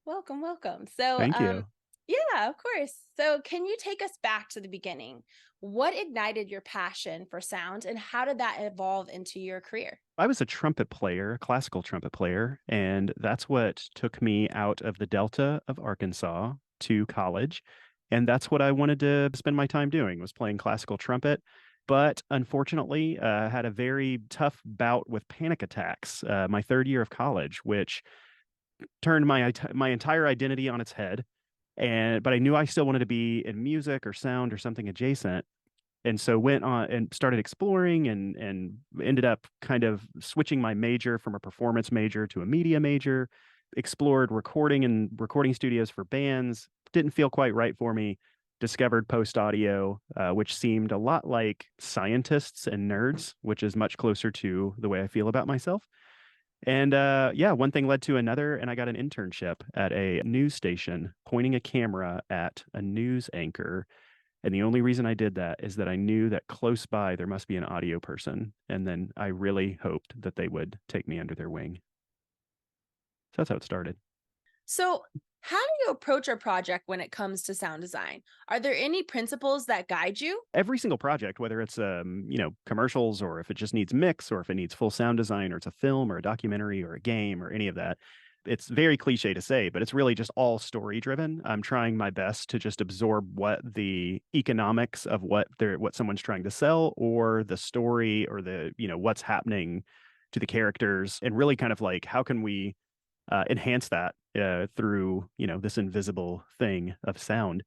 Welcome, welcome. So, Thank you. yeah, of course. So, can you take us back to the beginning? What ignited your passion for sound and how did that evolve into your career? I was a trumpet player, a classical trumpet player, and that's what took me out of the Delta of Arkansas to college. And that's what I wanted to spend my time doing was playing classical trumpet. But unfortunately, had a very tough bout with panic attacks my third year of college, which turned my entire identity on its head. And but I knew I still wanted to be in music or sound or something adjacent. And so went on and started exploring and ended up kind of switching my major from a performance major to a media major, explored recording and recording studios for bands, didn't feel quite right for me, discovered post audio, which seemed a lot like scientists and nerds, which is much closer to the way I feel about myself. And yeah, one thing led to another, and I got an internship at a news station pointing a camera at a news anchor. And the only reason I did that is that I knew that close by there must be an audio person. And then I really hoped that they would take me under their wing. So that's how it started. So, how do you approach a project when it comes to sound design? Are there any principles that guide you? Every single project, whether it's commercials or if it just needs mix or if it needs full sound design or it's a film or a documentary or a game or any of that, it's very cliche to say, but it's really just all story driven. I'm trying my best to just absorb what the economics of what someone's trying to sell or the story or what's happening to the characters and really kind of like how can we enhance that through this invisible thing of sound.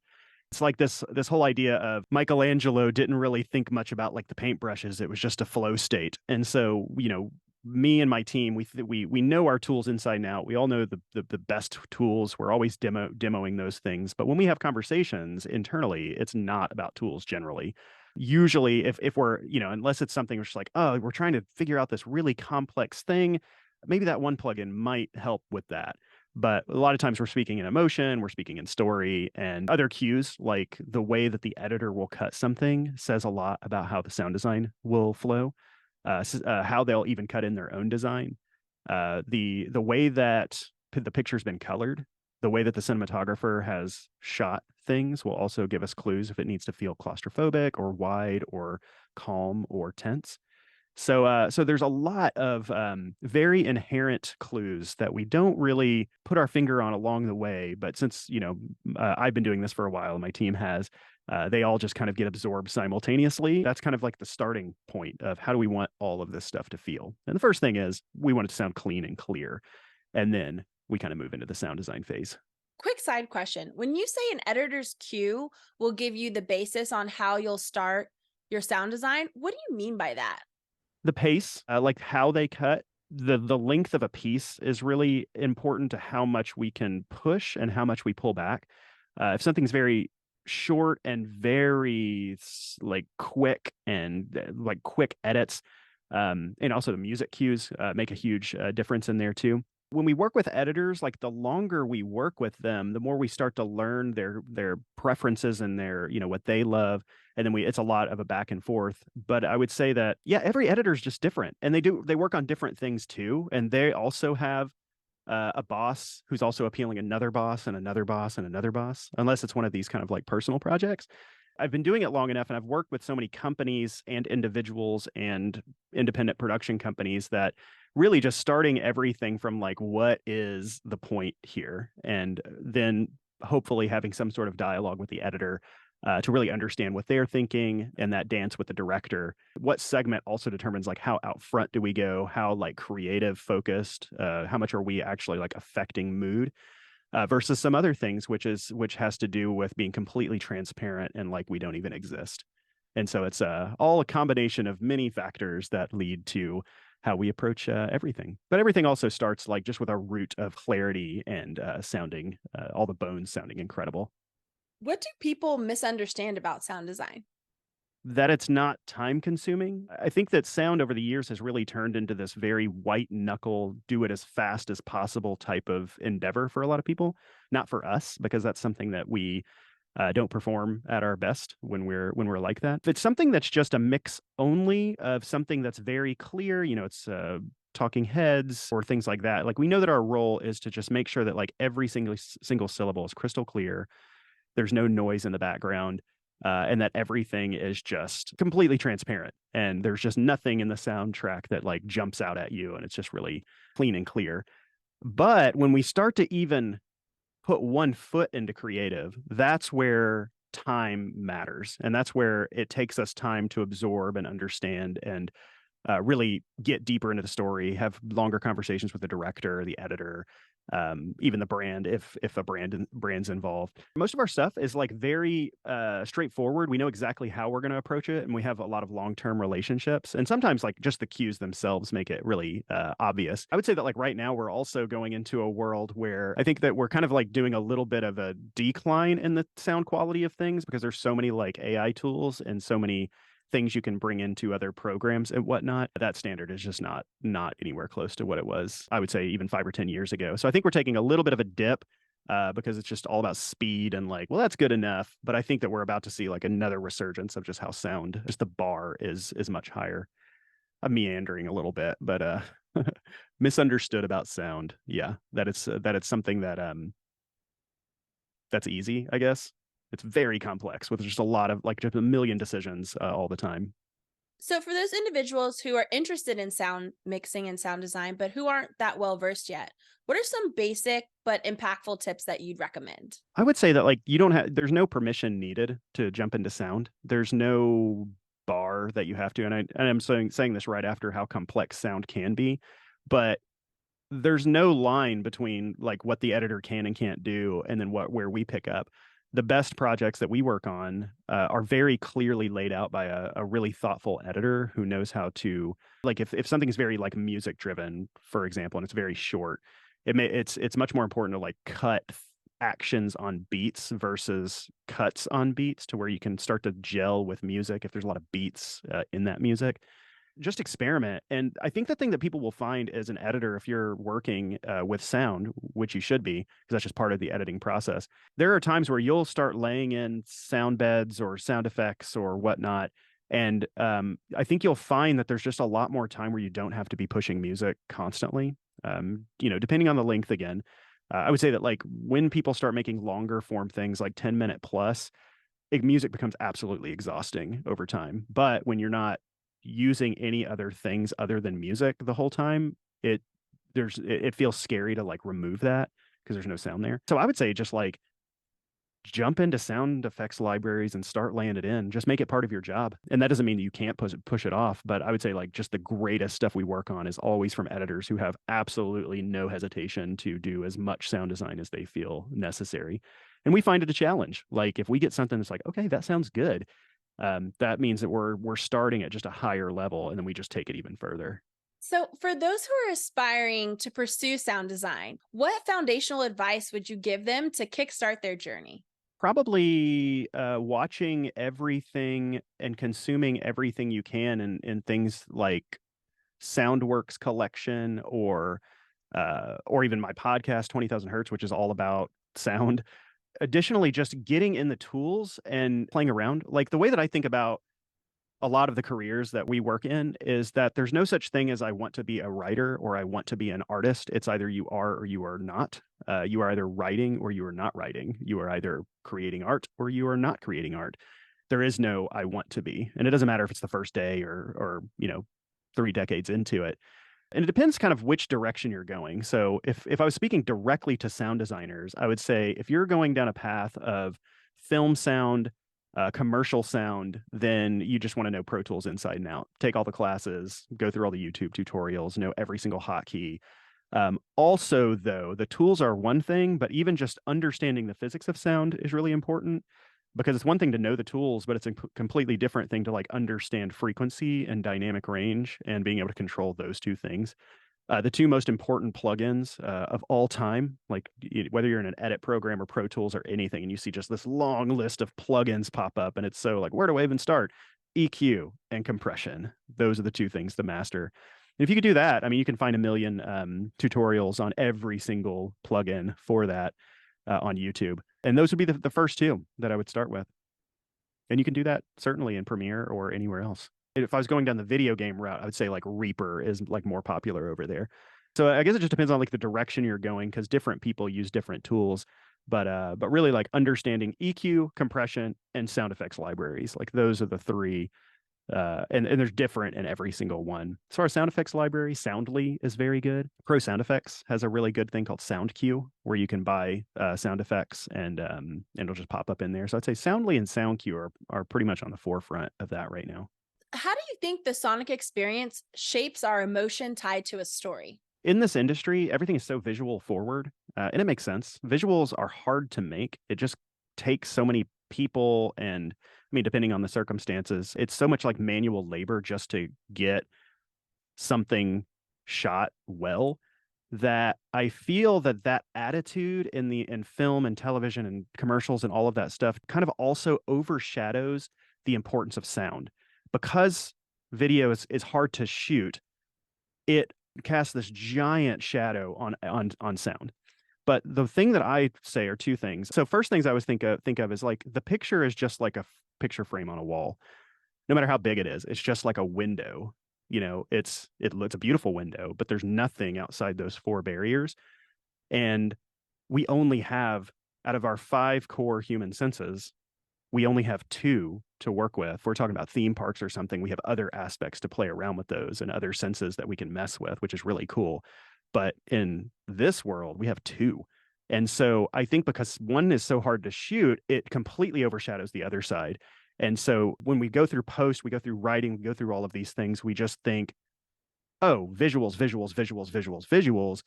It's like this whole idea of Michelangelo didn't really think much about like the paintbrushes. It was just a flow state. And so, me and my team, we know our tools inside and out. We all know the best tools. We're always demoing those things. But when we have conversations internally, it's not about tools generally. Usually, if we're, unless it's something which is like, oh, we're trying to figure out this really complex thing, maybe that one plugin might help with that. But a lot of times we're speaking in emotion, we're speaking in story, and other cues like the way that the editor will cut something says a lot about how the sound design will flow, how they'll even cut in their own design, the way that the picture's been colored, the way that the cinematographer has shot things will also give us clues if it needs to feel claustrophobic or wide or calm or tense. So there's a lot of very inherent clues that we don't really put our finger on along the way. But since I've been doing this for a while, and my team has, they all just kind of get absorbed simultaneously. That's kind of like the starting point of how do we want all of this stuff to feel. And the first thing is we want it to sound clean and clear, and then we kind of move into the sound design phase. Quick side question. When you say an editor's cue will give you the basis on how you'll start your sound design, what do you mean by that? The pace, like how they cut, the length of a piece is really important to how much we can push and how much we pull back. If something's very short and very like quick and like quick edits, and also the music cues make a huge difference in there too. When we work with editors, like the longer we work with them, the more we start to learn their preferences and their, what they love. And then it's a lot of a back and forth. But I would say that, yeah, every editor is just different and they work on different things too. And they also have a boss who's also appealing another boss and another boss and another boss, unless it's one of these kind of like personal projects. I've been doing it long enough and I've worked with so many companies and individuals and independent production companies that really just starting everything from like, what is the point here? And then hopefully having some sort of dialogue with the editor to really understand what they're thinking and that dance with the director. What segment also determines like how out front do we go, how like creative focused, how much are we actually like affecting mood versus some other things, which has to do with being completely transparent and like we don't even exist. And so it's all a combination of many factors that lead to how we approach everything. But everything also starts like just with a root of clarity and sounding, all the bones sounding incredible. What do people misunderstand about sound design? That it's not time consuming. I think that sound over the years has really turned into this very white knuckle, do it as fast as possible type of endeavor for a lot of people. Not for us, because that's something that we don't perform at our best when we're like that. If it's something that's just a mix only of something that's very clear, it's talking heads or things like that. Like we know that our role is to just make sure that like every single syllable is crystal clear. There's no noise in the background. And that everything is just completely transparent, and there's just nothing in the soundtrack that like jumps out at you, and it's just really clean and clear. But when we start to even put one foot into creative, that's where time matters. And that's where it takes us time to absorb and understand and really get deeper into the story, have longer conversations with the director, the editor, even the brand, if a brand's involved. Most of our stuff is like very straightforward. We know exactly how we're going to approach it, and we have a lot of long-term relationships. And sometimes like just the cues themselves make it really obvious. I would say that like right now we're also going into a world where I think that we're kind of like doing a little bit of a decline in the sound quality of things because there's so many like AI tools and so many things you can bring into other programs and whatnot. That standard is just not anywhere close to what it was, I would say, even 5 or 10 years ago. So I think we're taking a little bit of a dip because it's just all about speed and like, well, that's good enough. But I think that we're about to see like another resurgence of just how sound, just the bar is much higher. I'm meandering a little bit, but misunderstood about sound. Yeah, that it's something that that's easy, I guess. It's very complex with just a lot of like just a million decisions all the time. So, for those individuals who are interested in sound mixing and sound design, but who aren't that well versed yet, what are some basic but impactful tips that you'd recommend? I would say that like you don't have there's no permission needed to jump into sound. There's no bar that you have to, and I'm saying this right after how complex sound can be, but there's no line between like what the editor can and can't do and then where we pick up. The best projects that we work on are very clearly laid out by a really thoughtful editor who knows how to, like if something's very like music driven, for example, and it's very short, it's much more important to like cut actions on beats versus cuts on beats to where you can start to gel with music if there's a lot of beats in that music. Just experiment. And I think the thing that people will find as an editor, if you're working with sound, which you should be, because that's just part of the editing process, there are times where you'll start laying in sound beds or sound effects or whatnot. And I think you'll find that there's just a lot more time where you don't have to be pushing music constantly. Depending on the length again. I would say that like when people start making longer form things like 10-minute plus, music becomes absolutely exhausting over time. But when you're not using any other things other than music the whole time, it feels scary to like remove that because there's no sound there. So I would say just like jump into sound effects libraries and start laying it in. Just make it part of your job. And that doesn't mean that you can't push it off, but I would say like just the greatest stuff we work on is always from editors who have absolutely no hesitation to do as much sound design as they feel necessary. And we find it a challenge. Like if we get something that's like, okay, that sounds good, that means that we're starting at just a higher level, and then we just take it even further. So, for those who are aspiring to pursue sound design, what foundational advice would you give them to kickstart their journey? Probably watching everything and consuming everything you can in things like Soundworks collection or even my podcast 20,000 Hertz, which is all about sound. Additionally, just getting in the tools and playing around. Like the way that I think about a lot of the careers that we work in is that there's no such thing as I want to be a writer or I want to be an artist. It's either you are or you are not. You are either writing or you are not writing. You are either creating art or you are not creating art. There is no I want to be. And it doesn't matter if it's the first day or 3 decades into it. And it depends kind of which direction you're going. So if I was speaking directly to sound designers, I would say if you're going down a path of film sound, commercial sound, then you just want to know Pro Tools inside and out. Take all the classes, go through all the YouTube tutorials, know every single hotkey. Also, though, the tools are one thing, but even just understanding the physics of sound is really important because it's one thing to know the tools, but it's a completely different thing to like understand frequency and dynamic range and being able to control those two things. The two most important plugins of all time, like whether you're in an edit program or Pro Tools or anything, and you see just this long list of plugins pop up, and it's so like, where do I even start? EQ and compression. Those are the two things to master. And if you could do that, I mean, you can find a million tutorials on every single plugin for that on YouTube. And those would be the first two that I would start with. And you can do that certainly in Premiere or anywhere else. If I was going down the video game route, I would say like Reaper is like more popular over there. So I guess it just depends on like the direction you're going because different people use different tools. But really like understanding EQ, compression, and sound effects libraries. Like those are the three. And there's different in every single one. As far as sound effects library, Soundly is very good. Pro Sound Effects has a really good thing called SoundQ, where you can buy sound effects and it'll just pop up in there. So I'd say Soundly and SoundQ are pretty much on the forefront of that right now. How do you think the sonic experience shapes our emotion tied to a story? In this industry, everything is so visual forward, and it makes sense. Visuals are hard to make. It just takes so many people, and I mean, depending on the circumstances, it's so much like manual labor just to get something shot well that I feel that that attitude in film and television and commercials and all of that stuff kind of also overshadows the importance of sound because video is hard to shoot. It casts this giant shadow on sound. But the thing that I say are two things. So first things I always think of is like the picture is just like a picture frame on a wall. No matter how big it is, it's just like a window. It's a beautiful window, but there's nothing outside those four barriers. And we only have out of our five core human senses, we only have two to work with. If we're talking about theme parks or something, we have other aspects to play around with those and other senses that we can mess with, which is really cool. But in this world, we have two. And so I think because one is so hard to shoot, it completely overshadows the other side. And so when we go through post, we go through writing, we go through all of these things, we just think, oh, visuals, visuals, visuals, visuals, visuals.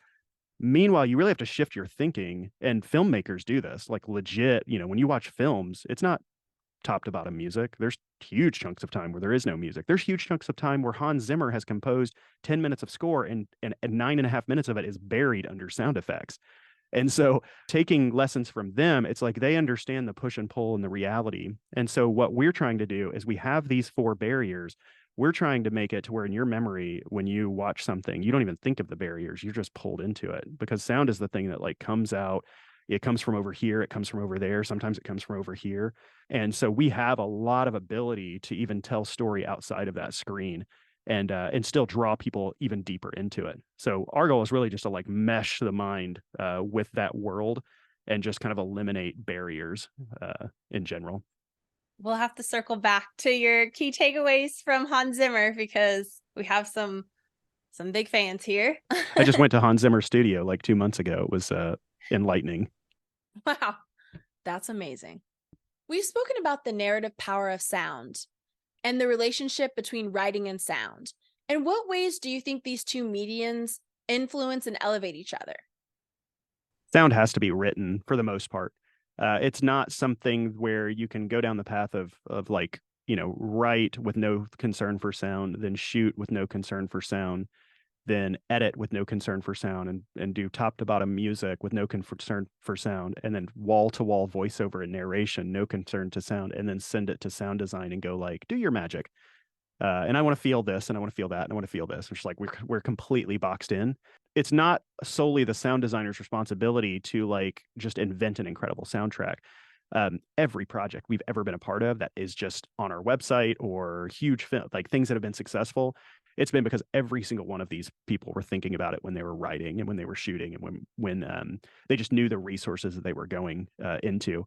Meanwhile, you really have to shift your thinking, and filmmakers do this. Like legit, when you watch films, it's not top to bottom music. There's huge chunks of time where there is no music. There's huge chunks of time where Hans Zimmer has composed 10 minutes of score and 9.5 minutes of it is buried under sound effects. And so taking lessons from them, it's like they understand the push and pull and the reality. And so what we're trying to do is we have these four barriers. We're trying to make it to where in your memory, when you watch something, you don't even think of the barriers. You're just pulled into it because sound is the thing that like comes out. It comes from over here. It comes from over there. Sometimes it comes from over here. And so we have a lot of ability to even tell story outside of that screen and still draw people even deeper into it. So our goal is really just to like mesh the mind with that world and just kind of eliminate barriers in general. We'll have to circle back to your key takeaways from Hans Zimmer because we have some big fans here. I just went to Hans Zimmer studio like 2 months ago. It was enlightening. Wow, that's amazing. We've spoken about the narrative power of sound and the relationship between writing and sound. In what ways do you think these two mediums influence and elevate each other? Sound has to be written for the most part. It's not something where you can go down the path of like, write with no concern for sound, then shoot with no concern for sound, then edit with no concern for sound and do top to bottom music with no concern for sound, and then wall to wall voiceover and narration, no concern to sound, and then send it to sound design and go like, do your magic. And I want to feel this, and I want to feel that, and I want to feel this. Which is like we're completely boxed in. It's not solely the sound designer's responsibility to like just invent an incredible soundtrack. Every project we've ever been a part of that is just on our website or huge like things that have been successful, it's been because every single one of these people were thinking about it when they were writing and when they were shooting and when they just knew the resources that they were going into.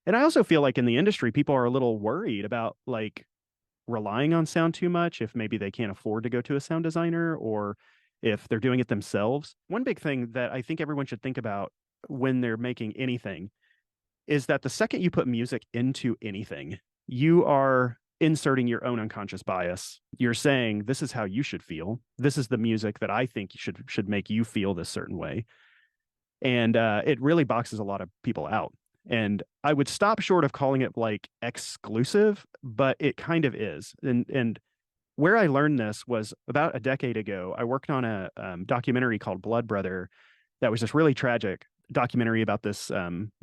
And I also feel like in the industry, people are a little worried about like relying on sound too much if maybe they can't afford to go to a sound designer or if they're doing it themselves. One big thing that I think everyone should think about when they're making anything is that the second you put music into anything, you are inserting your own unconscious bias. You're saying, this is how you should feel. This is the music that I think should make you feel this certain way. And it really boxes a lot of people out. And I would stop short of calling it like exclusive, but it kind of is. And where I learned this was about a decade ago. I worked on a documentary called Blood Brother that was just really tragic documentary about this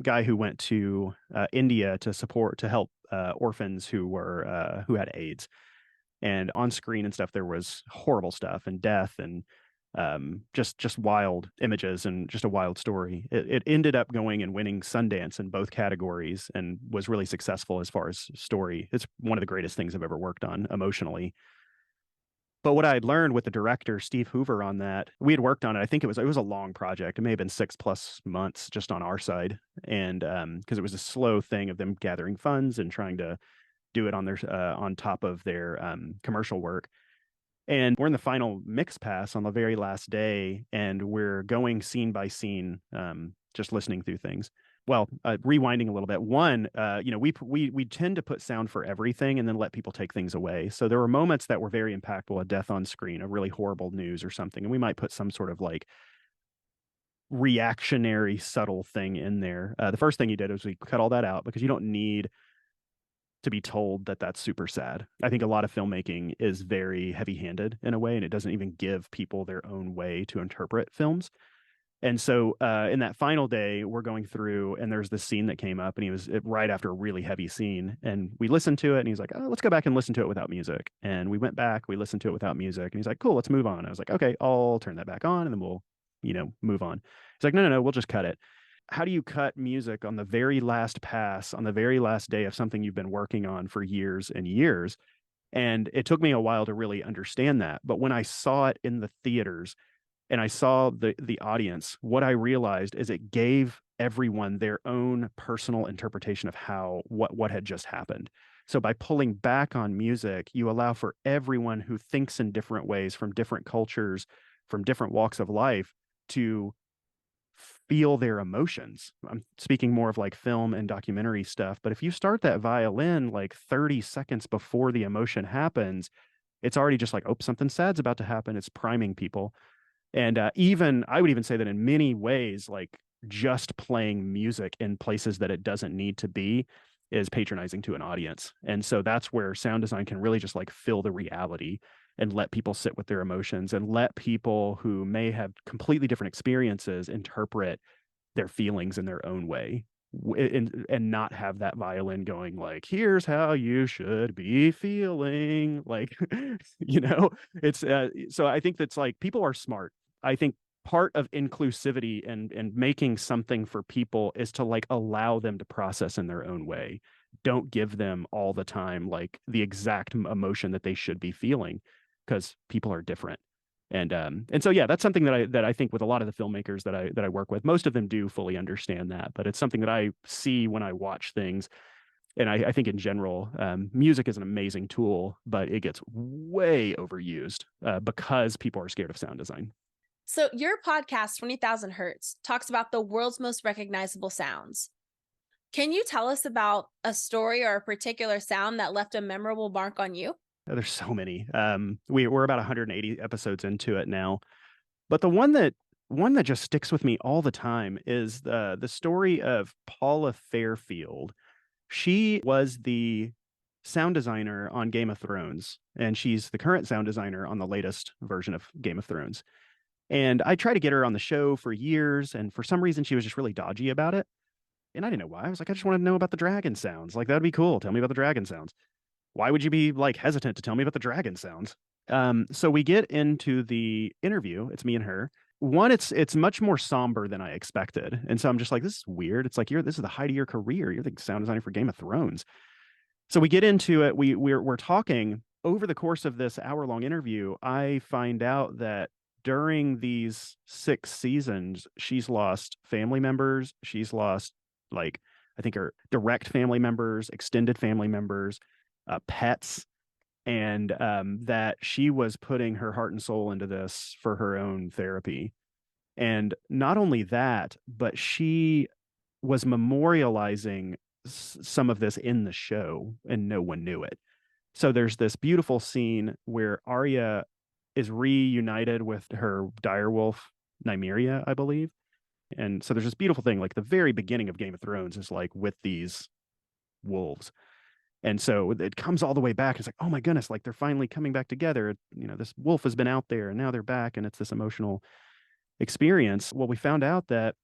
guy who went to India to help orphans who had AIDS. And on screen and stuff, there was horrible stuff and death and Just wild images and just a wild story. It ended up going and winning Sundance in both categories and was really successful as far as story. It's one of the greatest things I've ever worked on emotionally. But what I had learned with the director, Steve Hoover, on that, we had worked on it. I think it was a long project. It may have been 6+ months just on our side. And because it was a slow thing of them gathering funds and trying to do it on their on top of their commercial work. And we're in the final mix pass on the very last day, and we're going scene by scene, just listening through things. Well, rewinding a little bit. One, we tend to put sound for everything and then let people take things away. So there were moments that were very impactful, a death on screen, a really horrible news or something, and we might put some sort of like reactionary, subtle thing in there. The first thing he did was we cut all that out because you don't need to be told that that's super sad. I think a lot of filmmaking is very heavy-handed in a way, and it doesn't even give people their own way to interpret films. And so in that final day, we're going through, and there's this scene that came up, and he was right after a really heavy scene, and we listened to it, and he's like, "Oh, let's go back and listen to it without music." And we went back, we listened to it without music, and he's like, "Cool, let's move on." I was like, "Okay, I'll turn that back on, and then we'll, move on." He's like, "No, no, no, we'll just cut it." How do you cut music on the very last pass, on the very last day of something you've been working on for years and years? And it took me a while to really understand that. But when I saw it in the theaters and I saw the audience, what I realized is it gave everyone their own personal interpretation of what had just happened. So by pulling back on music, you allow for everyone who thinks in different ways, from different cultures, from different walks of life, to feel their emotions. I'm speaking more of like film and documentary stuff, but if you start that violin like 30 seconds before the emotion happens, it's already just like, oh, something sad's about to happen. It's priming people. And even I would even say that in many ways, like just playing music in places that it doesn't need to be is patronizing to an audience. And so that's where sound design can really just like fill the reality and let people sit with their emotions and let people who may have completely different experiences interpret their feelings in their own way, and not have that violin going like, here's how you should be feeling, like, it's so I think that's like, people are smart. I think part of inclusivity and making something for people is to like allow them to process in their own way. Don't give them all the time like the exact emotion that they should be feeling, because people are different. And so yeah, that's something that I think with a lot of the filmmakers that I work with, most of them do fully understand that, but it's something that I see when I watch things. And I think in general, music is an amazing tool, but it gets way overused because people are scared of sound design. So your podcast, 20,000 Hertz, talks about the world's most recognizable sounds. Can you tell us about a story or a particular sound that left a memorable mark on you? There's so many. We're about 180 episodes into it now, but the one that just sticks with me all the time is the story of Paula Fairfield. She was the sound designer on Game of Thrones, and she's the current sound designer on the latest version of Game of Thrones. And I tried to get her on the show for years, and for some reason she was just really dodgy about it. And I didn't know why. I was like, I just want to know about the dragon sounds. Like, that'd be cool. Tell me about the dragon sounds. Why would you be like hesitant to tell me about the dragon sounds? So we get into the interview. It's me and her. One, it's much more somber than I expected, and so I'm just like, this is weird. It's like, this is the height of your career. You're the sound designer for Game of Thrones. So we get into it. We're talking over the course of this hour-long interview. I find out that during these 6 seasons, she's lost family members. She's lost, like, I think her direct family members, extended family members, pets, and that she was putting her heart and soul into this for her own therapy. And not only that, but she was memorializing some of this in the show, and no one knew it. So there's this beautiful scene where Arya is reunited with her direwolf Nymeria, I believe. And so there's this beautiful thing, like the very beginning of Game of Thrones is like with these wolves. And so it comes all the way back. It's like, oh my goodness, like they're finally coming back together. This wolf has been out there and now they're back, and it's this emotional experience. Well, we found out that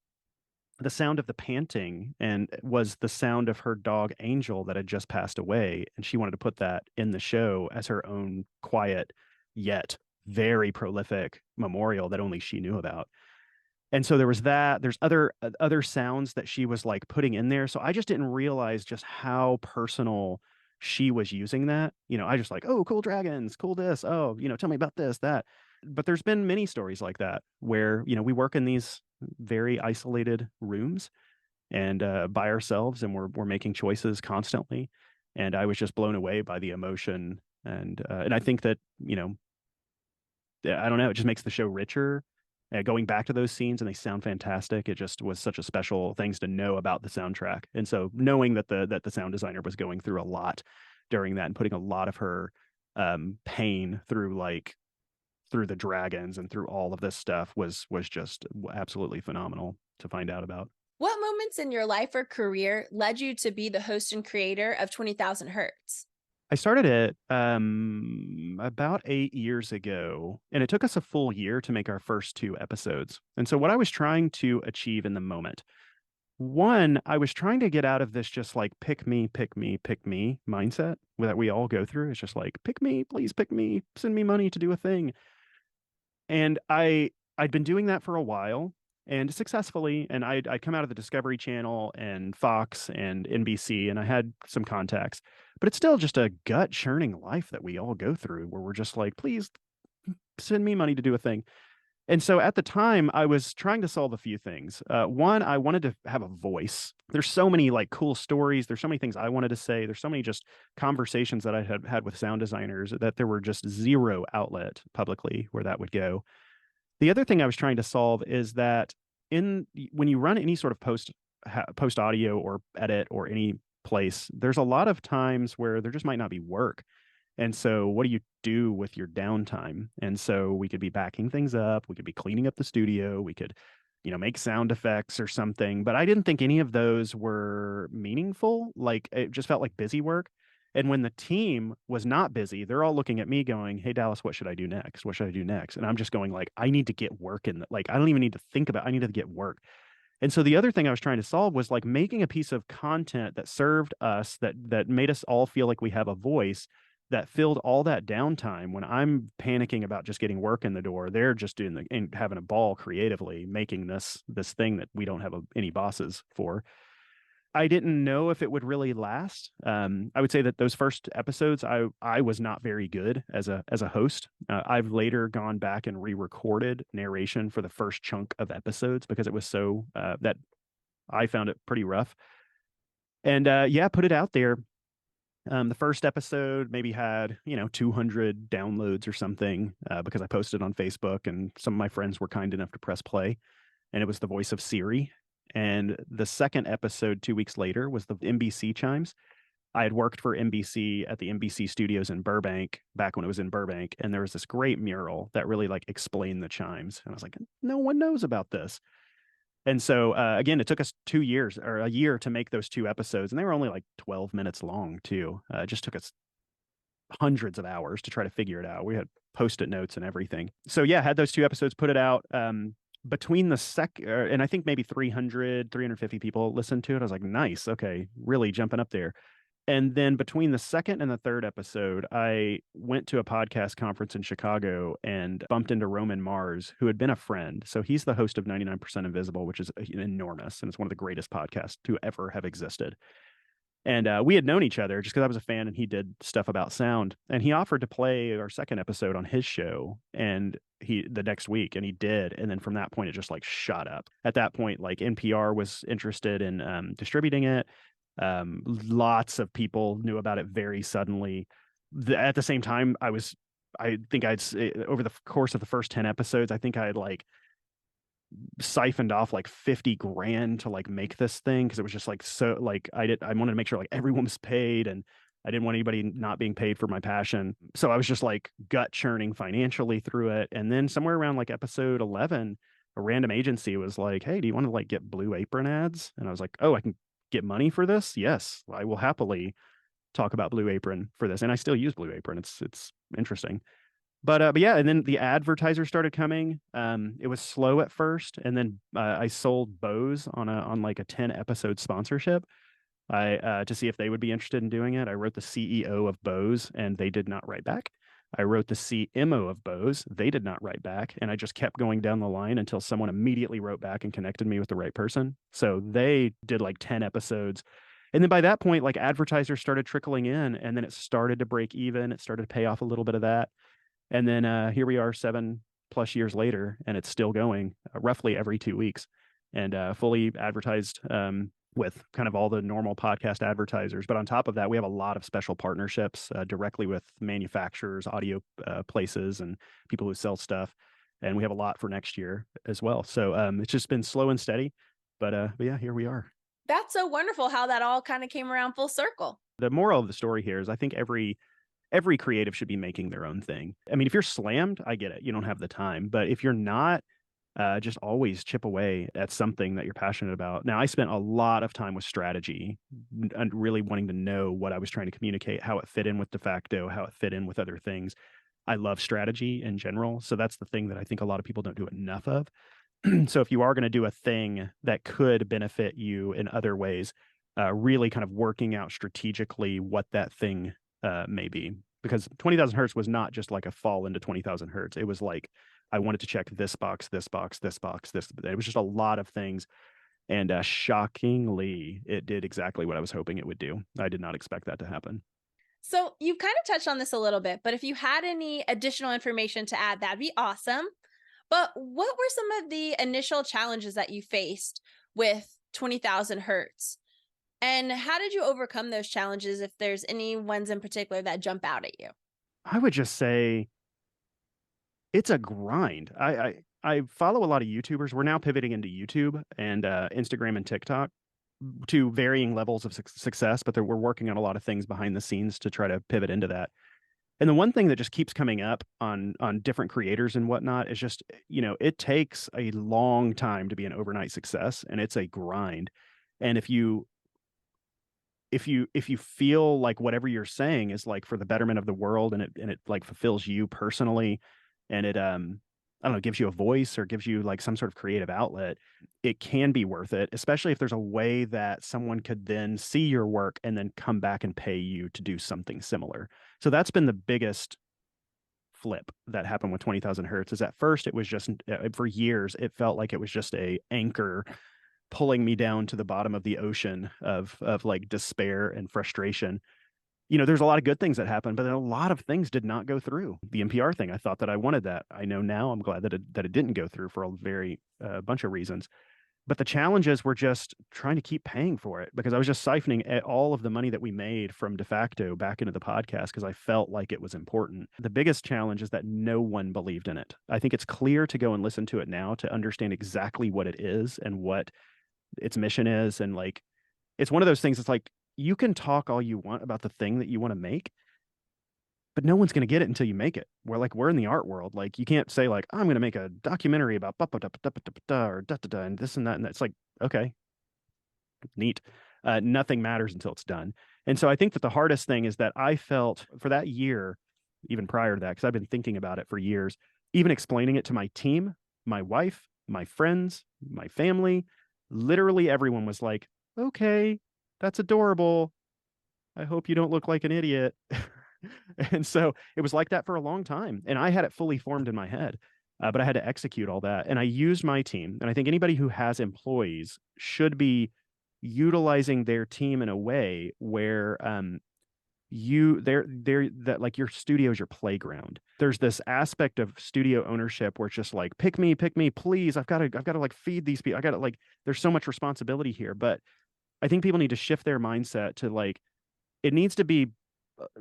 the sound of the panting and was the sound of her dog Angel that had just passed away, and she wanted to put that in the show as her own quiet yet very prolific memorial that only she knew about. And so there was that. There's other sounds that she was like putting in there. So I just didn't realize just how personal she was using that. I just like, oh, cool dragons, cool this. Oh, tell me about this, that. But there's been many stories like that where, we work in these very isolated rooms and by ourselves, and we're making choices constantly. And I was just blown away by the emotion. And I think that, I don't know, it just makes the show richer. Going back to those scenes, and they sound fantastic. It just was such a special things to know about the soundtrack. And so knowing that the sound designer was going through a lot during that and putting a lot of her pain through the dragons and through all of this stuff was just absolutely phenomenal to find out about. What moments in your life or career led you to be the host and creator of 20,000 Hertz? I started it about 8 years ago, and it took us a full year to make our first 2 episodes. And so, what I was trying to achieve in the moment, one, I was trying to get out of this just like pick me, pick me, pick me mindset that we all go through. It's just like pick me, please pick me, send me money to do a thing. And I'd been doing that for a while and successfully. And I'd come out of the Discovery Channel and Fox and NBC, and I had some contacts, but it's still just a gut churning life that we all go through where we're just like, please send me money to do a thing. And so at the time, I was trying to solve a few things. One, I wanted to have a voice. There's so many like cool stories. There's so many things I wanted to say. There's so many just conversations that I had had with sound designers that there were just zero outlet publicly where that would go. The other thing I was trying to solve is that when you run any sort of post audio or edit or any place, there's a lot of times where there just might not be work. And so what do you do with your downtime? And so we could be backing things up, we could be cleaning up the studio, we could, make sound effects or something. But I didn't think any of those were meaningful. Like it just felt like busy work. And when the team was not busy, they're all looking at me going, "Hey Dallas, what should I do next? What should I do next?" And I'm just going like, I need to get work in like I don't even need to think about I need to get work. And so the other thing I was trying to solve was like making a piece of content that served us, that made us all feel like we have a voice, that filled all that downtime. When I'm panicking about just getting work in the door, they're just doing and having a ball creatively making this thing that we don't have any bosses for. I didn't know if it would really last. I would say that those first episodes, I was not very good as a host. I've later gone back and re-recorded narration for the first chunk of episodes because it was so that I found it pretty rough. And put it out there. The first episode maybe had 200 downloads or something because I posted on Facebook, and some of my friends were kind enough to press play, and it was the voice of Siri. And the second episode 2 weeks later was the NBC chimes. I had worked for NBC at the NBC studios in Burbank back when it was in Burbank, and there was this great mural that really like explained the chimes. And I was like, no one knows about this. And so again, it took us 2 years or a year to make those 2 episodes, and they were only like 12 minutes long too. It just took us hundreds of hours to try to figure it out. We had post-it notes and everything. So yeah, had those 2 episodes, put it out. Between the and I think maybe 350 people listened to it. I was like, nice. Okay. Really jumping up there. And then between the second and the third episode, I went to a podcast conference in Chicago and bumped into Roman Mars, who had been a friend. So he's the host of 99% Invisible, which is enormous. And it's one of the greatest podcasts to ever have existed. And we had known each other just because I was a fan and he did stuff about sound. And he offered to play our second episode on his show and the next week, and he did. And then from that point, it just like shot up. At that point, like NPR was interested in distributing it. Lots of people knew about it very suddenly. At the same time, I think I'd over the course of the first 10 episodes, I think I had like siphoned off like 50 grand to like make this thing because it was just like so like I wanted to make sure like everyone was paid, and I didn't want anybody not being paid for my passion. So I was just like gut churning financially through it. And then somewhere around like episode 11, a random agency was like, "Hey, do you want to like get Blue Apron ads?" And I was like, "Oh, I can get money for this? Yes, I will happily talk about Blue Apron for this." And I still use Blue Apron. It's interesting. But yeah, and then the advertisers started coming. It was slow at first, and then I sold Bose on like a 10 episode sponsorship. To see if they would be interested in doing it. I wrote the CEO of Bose, and they did not write back. I wrote the CMO of Bose. They did not write back. And I just kept going down the line until someone immediately wrote back and connected me with the right person. So they did like 10 episodes. And then by that point, like advertisers started trickling in, and then it started to break even. It started to pay off a little bit of that. And then here we are 7+ years later, and it's still going roughly every 2 weeks, and fully advertised with kind of all the normal podcast advertisers. But on top of that, we have a lot of special partnerships directly with manufacturers, audio places, and people who sell stuff. And we have a lot for next year as well. So it's just been slow and steady. But yeah, here we are. That's so wonderful how that all kind of came around full circle. The moral of the story here is I think every creative should be making their own thing. I mean, if you're slammed, I get it. You don't have the time. But if you're not, just always chip away at something that you're passionate about. Now, I spent a lot of time with strategy and really wanting to know what I was trying to communicate, how it fit in with Defacto, how it fit in with other things. I love strategy in general. So that's the thing that I think a lot of people don't do enough of. So if you are going to do a thing that could benefit you in other ways, really kind of working out strategically what that thing may be. Because 20,000 Hertz was not just like a fall into 20,000 Hertz. It was like, I wanted to check this box, this box, this box, this. It was just a lot of things. And shockingly, it did exactly what I was hoping it would do. I did not expect that to happen. So you've kind of touched on this a little bit, but if you had any additional information to add, that'd be awesome. But what were some of the initial challenges that you faced with 20,000 Hertz? And how did you overcome those challenges, if there's any ones in particular that jump out at you? I would just say it's a grind. I follow a lot of YouTubers. We're now pivoting into YouTube and Instagram and TikTok to varying levels of success, but we're working on a lot of things behind the scenes to try to pivot into that. And the one thing that just keeps coming up on different creators and whatnot is just, it takes a long time to be an overnight success, and it's a grind. And if you feel like whatever you're saying is like for the betterment of the world, and it like fulfills you personally, and it I don't know, gives you a voice or gives you like some sort of creative outlet, it can be worth it, especially if there's a way that someone could then see your work and then come back and pay you to do something similar. So that's been the biggest flip that happened with 20,000 Hertz. Is at first it was just for years it felt like it was just a anchor pulling me down to the bottom of the ocean of like despair and frustration. There's a lot of good things that happened, but then a lot of things did not go through. The NPR thing, I thought that I wanted that. I know now, I'm glad that it didn't go through for a very bunch of reasons. But the challenges were just trying to keep paying for it, because I was just siphoning all of the money that we made from Defacto back into the podcast because I felt like it was important. The biggest challenge is that no one believed in it. I think it's clear to go and listen to it now to understand exactly what it is and what its mission is. And like, it's one of those things that's like, you can talk all you want about the thing that you want to make, but no one's going to get it until you make it. We're in the art world. Like, you can't say like, I'm going to make a documentary about or da and this and that. And that's like, okay, neat. Nothing matters until it's done. And so I think that the hardest thing is that I felt for that year, even prior to that, because I've been thinking about it for years, even explaining it to my team, my wife, my friends, my family, literally everyone was like, okay, that's adorable. I hope you don't look like an idiot. And so it was like that for a long time. And I had it fully formed in my head, but I had to execute all that. And I used my team. And I think anybody who has employees should be utilizing their team in a way where that like your studio is your playground. There's this aspect of studio ownership where it's just like, pick me, please. I've got to like feed these people. I got to like, there's so much responsibility here. But I think people need to shift their mindset to like, it needs to be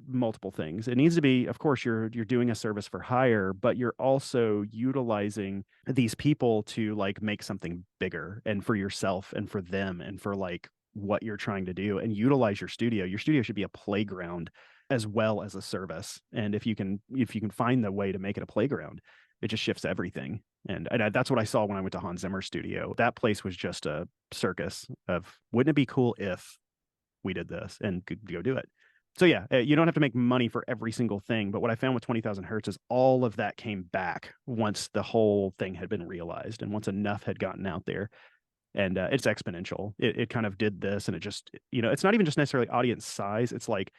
multiple things. It needs to be, of course, you're doing a service for hire, but you're also utilizing these people to like make something bigger and for yourself and for them and for like what you're trying to do, and utilize your studio. Your studio should be a playground as well as a service. And if you can find the way to make it a playground, it just shifts everything. And that's what I saw when I went to Hans Zimmer's studio. That place was just a circus of, wouldn't it be cool if we did this, and go do it. So yeah, you don't have to make money for every single thing. But what I found with 20,000 Hertz is all of that came back once the whole thing had been realized and once enough had gotten out there. And it's exponential. It kind of did this, and it just, it's not even just necessarily audience size. It's like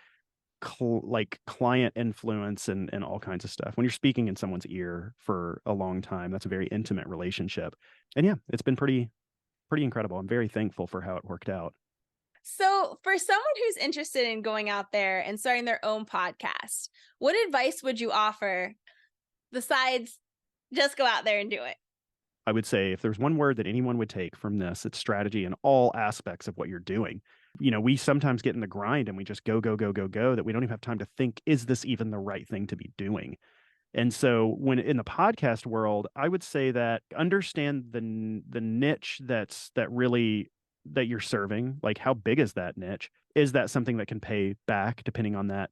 like client influence and all kinds of stuff. When you're speaking in someone's ear for a long time, that's a very intimate relationship. And yeah, it's been pretty incredible. I'm very thankful for how it worked out. So, for someone who's interested in going out there and starting their own podcast, what advice would you offer besides just go out there and do it? I would say if there's one word that anyone would take from this, it's strategy in all aspects of what you're doing. We sometimes get in the grind and we just go, go, go, go, go, that we don't even have time to think, is this even the right thing to be doing? And so when in the podcast world, I would say that understand the niche that you're serving. Like, how big is that niche? Is that something that can pay back depending on that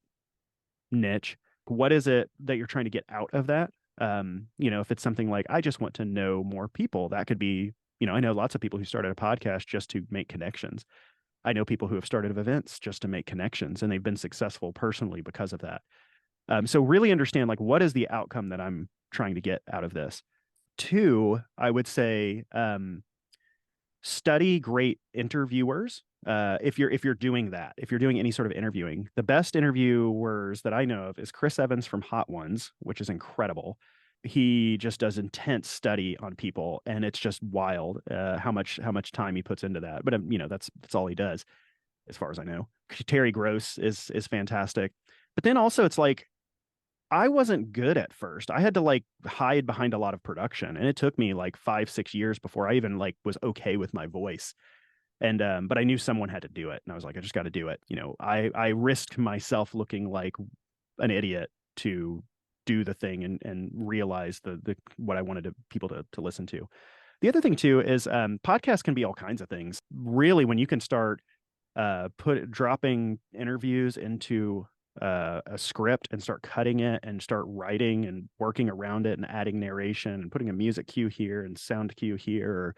niche? What is it that you're trying to get out of that? If it's something like, I just want to know more people, that could be, I know lots of people who started a podcast just to make connections. I know people who have started events just to make connections, and they've been successful personally because of that. So really understand, like, what is the outcome that I'm trying to get out of this? Two, I would say, study great interviewers. If you're doing that, if you're doing any sort of interviewing, the best interviewers that I know of is Chris Evans from Hot Ones, which is incredible. He just does intense study on people, and it's just wild how much time he puts into that. But that's all he does, as far as I know. Terry Gross is fantastic. But then also, it's like, I wasn't good at first. I had to like hide behind a lot of production, and it took me like 5-6 years before I even like was okay with my voice. And but I knew someone had to do it, and I was like, I just got to do it. I risked myself looking like an idiot to do the thing and realize the what I wanted people to listen to. The other thing too is podcasts can be all kinds of things. Really, when you can start dropping interviews into a script and start cutting it and start writing and working around it and adding narration and putting a music cue here and sound cue here, or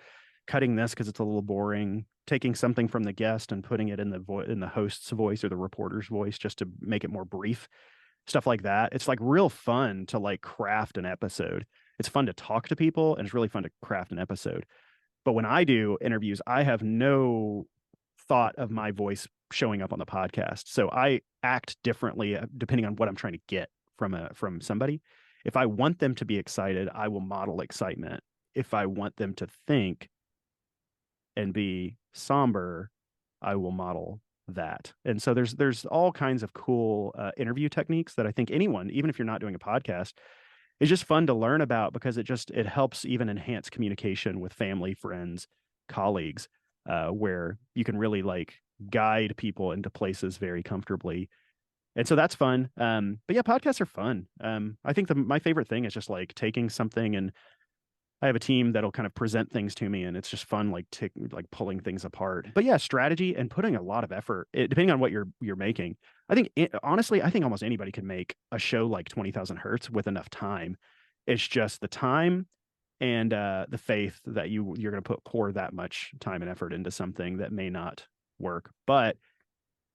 cutting this because it's a little boring, taking something from the guest and putting it in the host's voice or the reporter's voice just to make it more brief, stuff like that. It's like real fun to like craft an episode. It's fun to talk to people, and it's really fun to craft an episode. But when I do interviews, I have no thought of my voice showing up on the podcast. So I act differently depending on what I'm trying to get from somebody. If I want them to be excited, I will model excitement. If I want them to think and be somber, I will model that. And so there's all kinds of cool interview techniques that I think anyone, even if you're not doing a podcast, is just fun to learn about, because it helps even enhance communication with family, friends, colleagues, where you can really like guide people into places very comfortably. And so that's fun. But yeah, podcasts are fun. I think my favorite thing is just like taking something, and I have a team that'll kind of present things to me, and it's just fun, like pulling things apart. But yeah, strategy and putting a lot of effort, depending on what you're making. Honestly, I think almost anybody can make a show like 20,000 Hertz with enough time. It's just the time and the faith that you're going to pour that much time and effort into something that may not work. But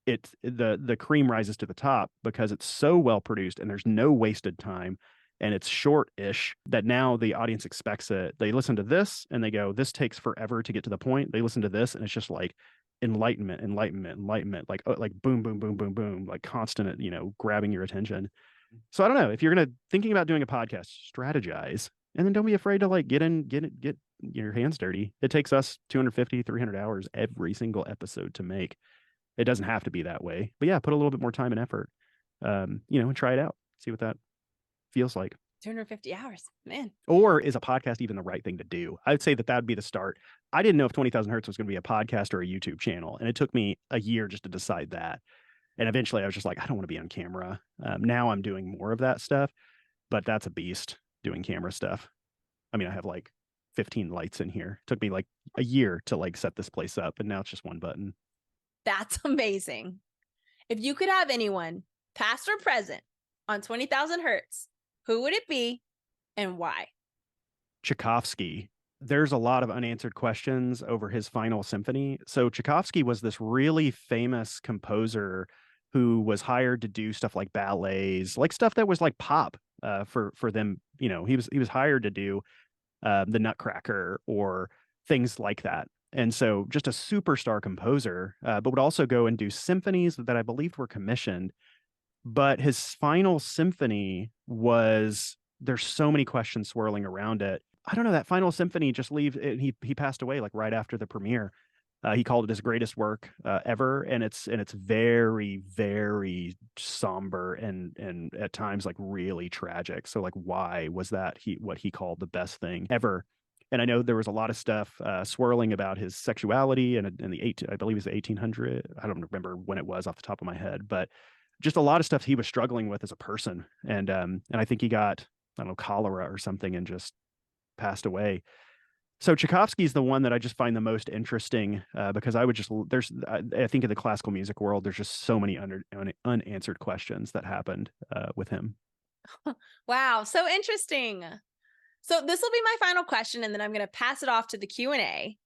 the cream rises to the top because it's so well produced and there's no wasted time, and it's short-ish, that now the audience expects it. They listen to this and they go, this takes forever to get to the point. They listen to this and it's just like enlightenment, like boom, boom, boom, boom, boom, like constant, grabbing your attention. So I don't know, if you're thinking about doing a podcast, strategize, and then don't be afraid to like get your hands dirty. It takes us 250, 300 hours every single episode to make. It doesn't have to be that way, but yeah, put a little bit more time and effort, and try it out, see what that feels like. 250 hours, man. Or is a podcast even the right thing to do? I would say that would be the start. I didn't know if 20,000 Hertz was going to be a podcast or a YouTube channel, and it took me a year just to decide that. And eventually I was just like, I don't want to be on camera. Now I'm doing more of that stuff, but that's a beast, doing camera stuff. I mean, I have like 15 lights in here. It took me like a year to like set this place up, and now it's just one button. That's amazing. If you could have anyone, past or present, on 20,000 Hertz, who would it be and why? Tchaikovsky. There's a lot of unanswered questions over his final symphony. So Tchaikovsky was this really famous composer who was hired to do stuff like ballets, like stuff that was like pop for them. He was hired to do the Nutcracker or things like that. And so just a superstar composer, but would also go and do symphonies that I believed were commissioned. But his final symphony was, there's so many questions swirling around it. I don't know, that final symphony just leave he passed away like right after the premiere. He called it his greatest work ever, and it's very, very somber and at times like really tragic. So like, why was that what he called the best thing ever? And I know there was a lot of stuff swirling about his sexuality and in the I believe it was 1800. I don't remember when it was off the top of my head, but just a lot of stuff he was struggling with as a person. And I think he got, I don't know, cholera or something and just passed away. So Tchaikovsky's the one that I just find the most interesting because I would just I think in the classical music world there's just so many unanswered questions that happened with him. Wow, so interesting. So this will be my final question, and then I'm going to pass it off to the Q&A.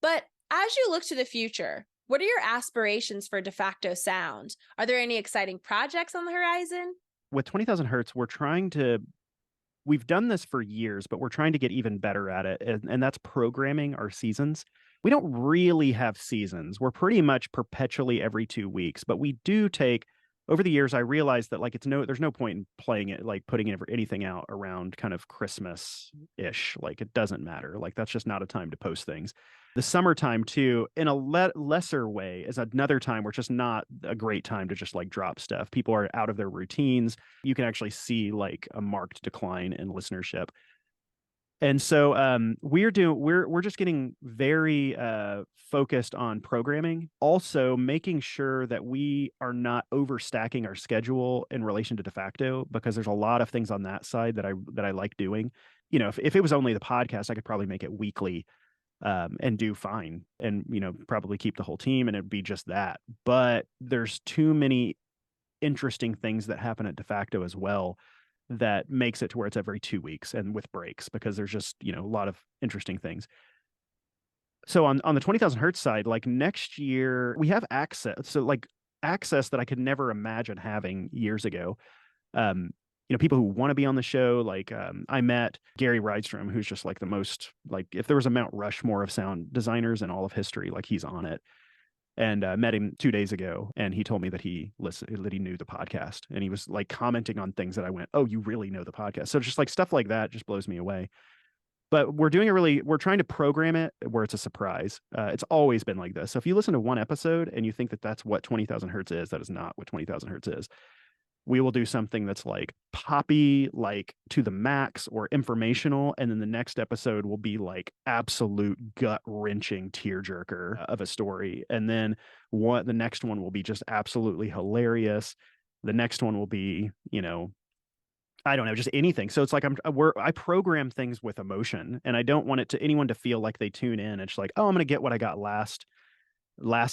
But as you look to the future, what are your aspirations for Defacto Sound? Are there any exciting projects on the horizon? With 20,000 Hertz, we've done this for years, but we're trying to get even better at it. And that's programming our seasons. We don't really have seasons. We're pretty much perpetually every 2 weeks, but we do take, over the years, I realized that like there's no point in playing it, like putting anything out around kind of Christmas-ish. Like it doesn't matter. Like that's just not a time to post things. The summertime too, in a lesser way, is another time where it's just not a great time to just like drop stuff. People are out of their routines. You can actually see like a marked decline in listenership. And so we're just getting very focused on programming, also making sure that we are not overstacking our schedule in relation to Defacto, because there's a lot of things on that side that I like doing. You know, if it was only the podcast, I could probably make it weekly and do fine, and probably keep the whole team and it'd be just that. But there's too many interesting things that happen at Defacto as well that makes it to where it's every 2 weeks and with breaks, because there's just a lot of interesting things. So on the 20,000 Hertz side, like next year we have access, so like access that I could never imagine having years ago. People who want to be on the show, like I met Gary Rydstrom, who's just like the most, like if there was a Mount Rushmore of sound designers in all of history, like he's on it. And met him 2 days ago, and he told me that he knew the podcast, and he was like commenting on things that I went, "Oh, you really know the podcast." So just like stuff like that just blows me away. But we're trying to program it where it's a surprise. It's always been like this. So if you listen to one episode and you think that that's what 20,000 Hertz is, that is not what 20,000 Hertz is. We will do something that's like poppy, like to the max, or informational. And then the next episode will be like absolute gut wrenching tearjerker of a story. And then the next one will be just absolutely hilarious. The next one will be, I don't know, just anything. So it's like I program things with emotion, and I don't want anyone to feel like they tune in. It's like, oh, I'm going to get what I got last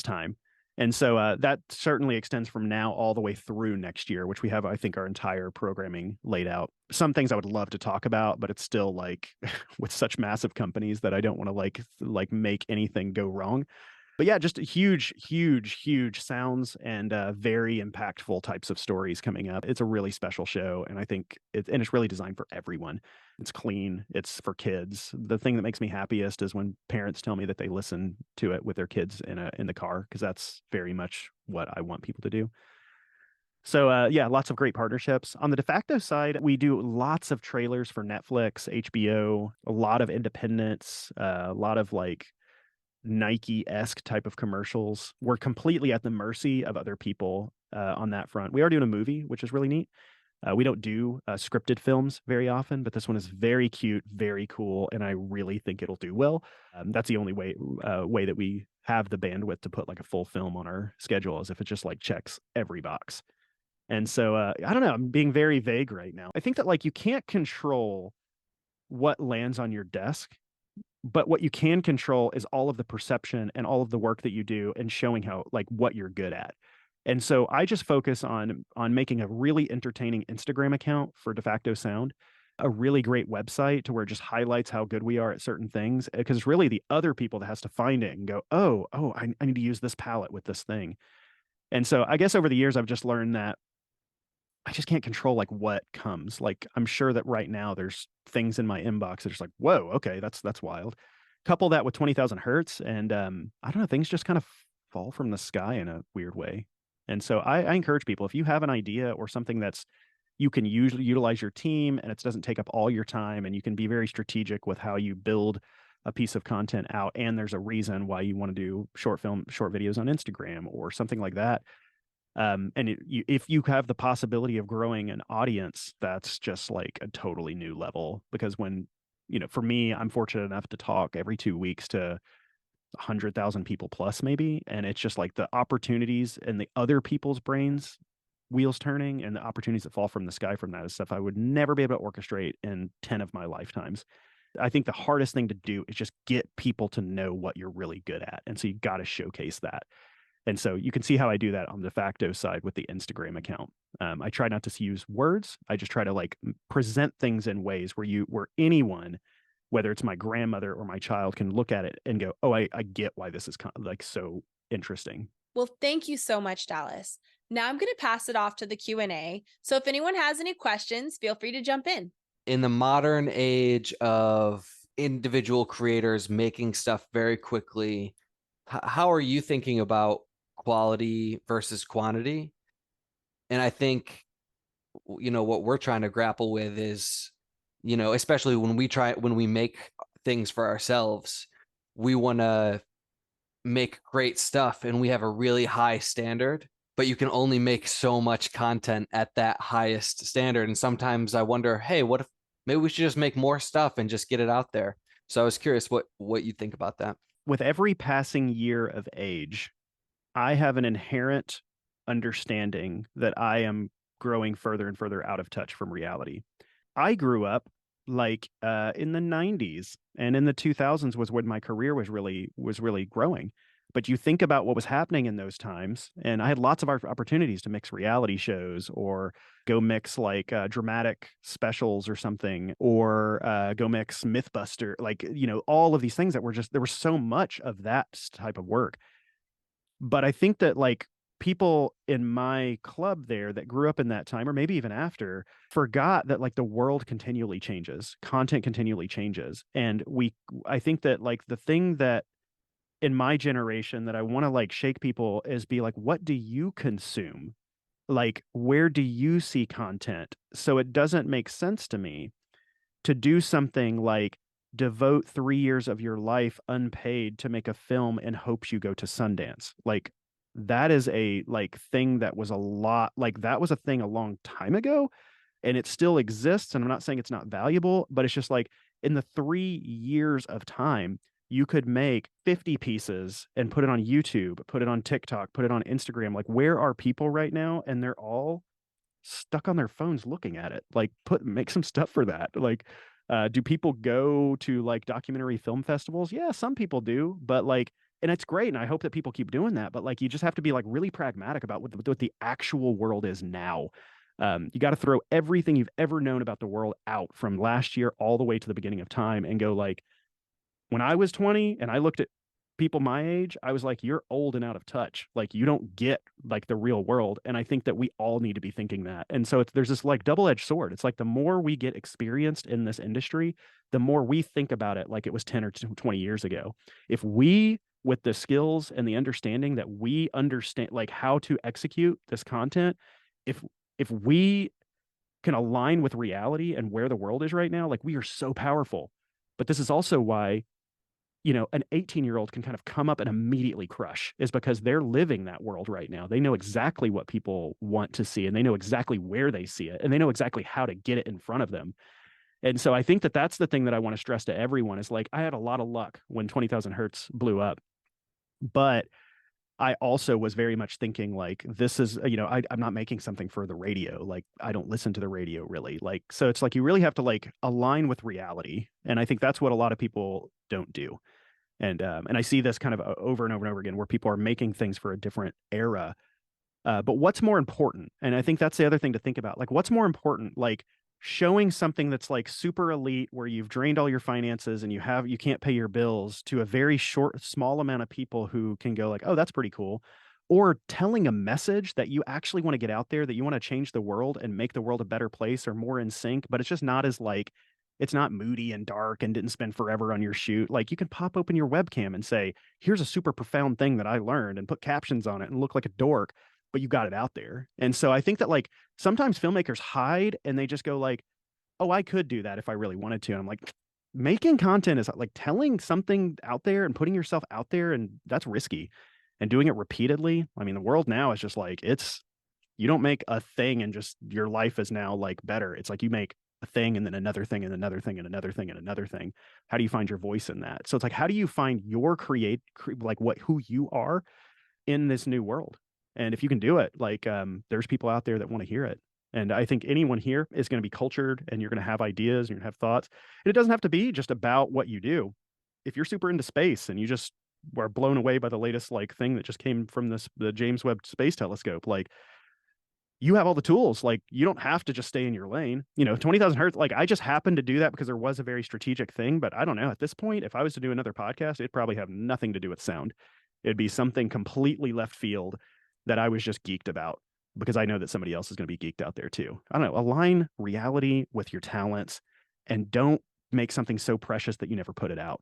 time. And so that certainly extends from now all the way through next year, which we have, I think, our entire programming laid out. Some things I would love to talk about, but it's still like with such massive companies that I don't want to like make anything go wrong. But yeah, just huge, huge, huge sounds and very impactful types of stories coming up. It's a really special show, and I think it's really designed for everyone. It's clean. It's for kids. The thing that makes me happiest is when parents tell me that they listen to it with their kids in the car, because that's very much what I want people to do. So yeah, lots of great partnerships. On the Defacto side, we do lots of trailers for Netflix, HBO, a lot of independents, a lot of like Nike-esque type of commercials. We're completely at the mercy of other people on that front. We are doing a movie, which is really neat. We don't do scripted films very often, but this one is very cute, very cool, and I really think it'll do well. That's the only way that we have the bandwidth to put like a full film on our schedule, is if it just like checks every box. And so I don't know, I'm being very vague right now. I think that like you can't control what lands on your desk, but what you can control is all of the perception and all of the work that you do and showing how like what you're good at. And so I just focus on making a really entertaining Instagram account for Defacto Sound, a really great website to where it just highlights how good we are at certain things, because it's really the other people that has to find it and go, oh, I need to use this palette with this thing. And so I guess over the years I've just learned that I just can't control like what comes. Like I'm sure that right now there's things in my inbox that are just like, whoa, okay, that's wild. Couple that with 20,000 Hertz, and I don't know, things just kind of fall from the sky in a weird way. And so I encourage people, if you have an idea or something that's you can usually utilize your team and it doesn't take up all your time and you can be very strategic with how you build a piece of content out, and there's a reason why you want to do short videos on Instagram or something like that. If you have the possibility of growing an audience, that's just like a totally new level. Because when, for me, I'm fortunate enough to talk every 2 weeks to 100,000 people plus maybe. And it's just like the opportunities and the other people's brains wheels turning and the opportunities that fall from the sky from that is stuff I would never be able to orchestrate in 10 of my lifetimes. I think the hardest thing to do is just get people to know what you're really good at. And so you got to showcase that. And so you can see how I do that on the Defacto side with the Instagram account. I try not to use words. I just try to like present things in ways where anyone, whether it's my grandmother or my child, can look at it and go, oh, I get why this is like so interesting. Well, thank you so much, Dallas. Now I'm going to pass it off to the Q&A. So if anyone has any questions, feel free to jump in. In the modern age of individual creators making stuff very quickly, how are you thinking about quality versus quantity? And I think, what we're trying to grapple with is, especially when we make things for ourselves, we want to make great stuff and we have a really high standard, but you can only make so much content at that highest standard. And sometimes I wonder, hey, what if maybe we should just make more stuff and just get it out there? So I was curious what you think about that. With every passing year of age, I have an inherent understanding that I am growing further and further out of touch from reality. I grew up like in the 90s, and in the 2000s was when my career was really growing. But you think about what was happening in those times, and I had lots of opportunities to mix reality shows or go mix like dramatic specials or something, or go mix Mythbuster, like, all of these things that were there was so much of that type of work. But I think that like people in my club there that grew up in that time, or maybe even after, forgot that like the world continually changes, content continually changes. And I think that like the thing that in my generation that I want to like shake people is be like, what do you consume? Like, where do you see content? So it doesn't make sense to me to do something like devote 3 years of your life unpaid to make a film in hopes you go to Sundance. Like, that is a like thing that was a lot, like that was a thing a long time ago, and it still exists. And I'm not saying it's not valuable, but it's just like in the 3 years of time, you could make 50 pieces and put it on YouTube, put it on TikTok, put it on Instagram. Like, where are people right now? And they're all stuck on their phones looking at it. Like, make some stuff for that. Like, do people go to like documentary film festivals? Yeah, some people do, but like, and it's great. And I hope that people keep doing that. But like, you just have to be like really pragmatic about what the actual world is now. You got to throw everything you've ever known about the world out from last year all the way to the beginning of time and go like, when I was 20 and I looked at people my age, I was like, you're old and out of touch. Like, you don't get like the real world. And I think that we all need to be thinking that. And so there's this like double-edged sword. It's like the more we get experienced in this industry, the more we think about it like it was 10 or 20 years ago. If we, with the skills and the understanding that we understand like how to execute this content, if we can align with reality and where the world is right now, like, we are so powerful. But this is also why an 18-year-old can kind of come up and immediately crush, is because they're living that world right now. They know exactly what people want to see, and they know exactly where they see it, and they know exactly how to get it in front of them. And so I think that that's the thing that I want to stress to everyone is like, I had a lot of luck when 20,000 Hertz blew up, but I also was very much thinking like, this is, I'm not making something for the radio. Like, I don't listen to the radio really. Like, so it's like, you really have to like align with reality. And I think that's what a lot of people don't do. And I see this kind of over and over and over again, where people are making things for a different era. But what's more important? And I think that's the other thing to think about. Like, what's more important? Like, showing something that's like super elite, where you've drained all your finances and you can't pay your bills, to a very small amount of people who can go like, oh, that's pretty cool. Or telling a message that you actually want to get out there, that you want to change the world and make the world a better place or more in sync, but it's just not as like, it's not moody and dark and didn't spend forever on your shoot. Like, you can pop open your webcam and say, here's a super profound thing that I learned, and put captions on it and look like a dork. but you got it out there. And so I think that like sometimes filmmakers hide and they just go like, oh, I could do that if I really wanted to. And I'm like, making content is like telling something out there and putting yourself out there, and that's risky. And doing it repeatedly. I mean, the world now is just like, you don't make a thing and just your life is now like better. It's like you make a thing and then another thing and another thing and another thing and another thing. How do you find your voice in that? So it's like, how do you find your like who you are in this new world? And if you can do it, like there's people out there that want to hear it. And I think anyone here is going to be cultured, and you're going to have ideas and you're going to have thoughts. And it doesn't have to be just about what you do. If you're super into space and you just were blown away by the latest like thing that just came from the James Webb Space Telescope, like you have all the tools. Like you don't have to just stay in your lane. 20,000 Hertz. Like I just happened to do that because there was a very strategic thing. But I don't know, at this point, if I was to do another podcast, it'd probably have nothing to do with sound. It'd be something completely left field that I was just geeked about, because I know that somebody else is going to be geeked out there too. I don't know, align reality with your talents and don't make something so precious that you never put it out.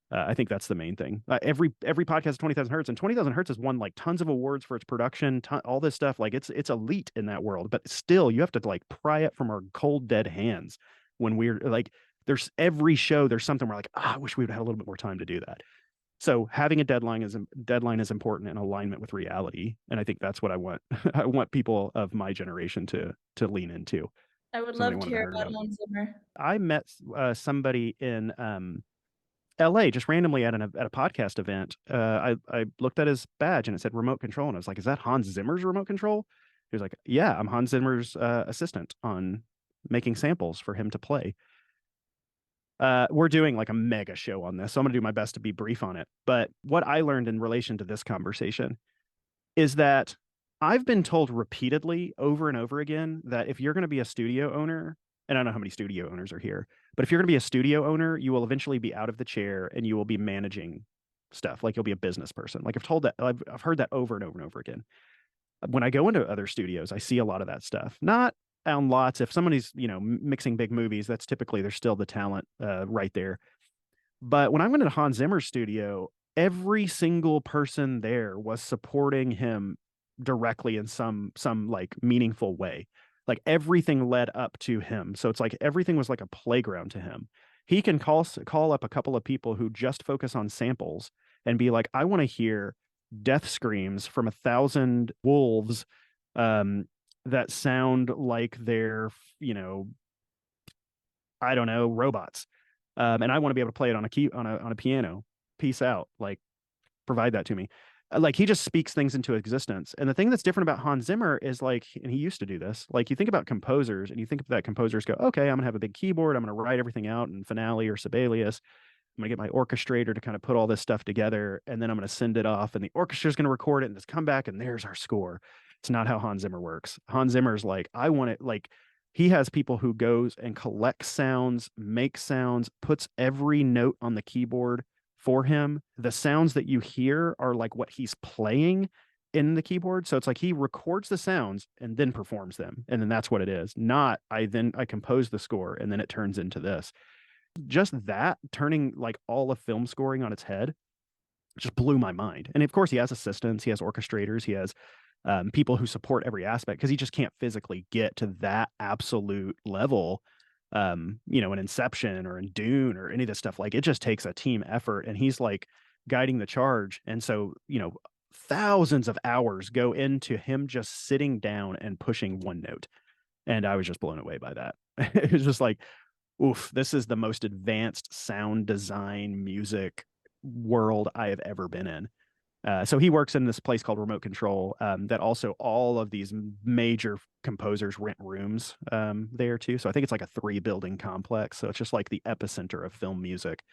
I think that's the main thing. Every podcast is 20,000 Hertz, and 20,000 Hertz has won like tons of awards for its production, all this stuff. Like it's elite in that world, but still you have to like pry it from our cold, dead hands when we're like, there's every show, there's something we're like, I wish we would have had a little bit more time to do that. So having a deadline is important in alignment with reality. And I think that's what I want. I want people of my generation to lean into. I would love to hear about Hans Zimmer. I met somebody in LA just randomly at a podcast event. I looked at his badge and it said remote control. And I was like, is that Hans Zimmer's remote control? He was like, yeah, I'm Hans Zimmer's assistant on making samples for him to play. We're doing like a mega show on this, so I'm going to do my best to be brief on it. But what I learned in relation to this conversation is that I've been told repeatedly over and over again that if you're going to be a studio owner, and I don't know how many studio owners are here, but if you're going to be a studio owner, you will eventually be out of the chair and you will be managing stuff. Like you'll be a business person. Like I've heard that over and over and over again. When I go into other studios, I see a lot of that stuff. Not on lots. If somebody's, mixing big movies, that's typically, there's still the talent right there. But when I went into Hans Zimmer's studio, every single person there was supporting him directly in some like meaningful way. Like everything led up to him. So it's like everything was like a playground to him. He can call up a couple of people who just focus on samples and be like, I want to hear death screams from 1,000 wolves that sound like they're, I don't know, robots. And I want to be able to play it on a piano. Peace out. Like, provide that to me. Like, he just speaks things into existence. And the thing that's different about Hans Zimmer is like, and he used to do this, like you think about composers and you think that composers go, okay, I'm gonna have a big keyboard. I'm going to write everything out in Finale or Sibelius. I'm going to get my orchestrator to kind of put all this stuff together. And then I'm going to send it off and the orchestra is going to record it and just come back and there's our score. It's not how Hans Zimmer works. Hans Zimmer's like, I want it, like, he has people who goes and collects sounds, makes sounds, puts every note on the keyboard for him. The sounds that you hear are like what he's playing in the keyboard. So it's like he records the sounds and then performs them. And then that's what it is. Not I compose the score and then it turns into this. Just that turning like all of film scoring on its head just blew my mind. And of course he has assistants, he has orchestrators, he has people who support every aspect because he just can't physically get to that absolute level, in Inception or in Dune or any of this stuff. Like it just takes a team effort and he's like guiding the charge. And so, thousands of hours go into him just sitting down and pushing one note. And I was just blown away by that. It was just like, oof, this is the most advanced sound design music world I have ever been in. So he works in this place called Remote Control that also all of these major composers rent rooms there too. So I think it's like a 3-building complex. So it's just like the epicenter of film music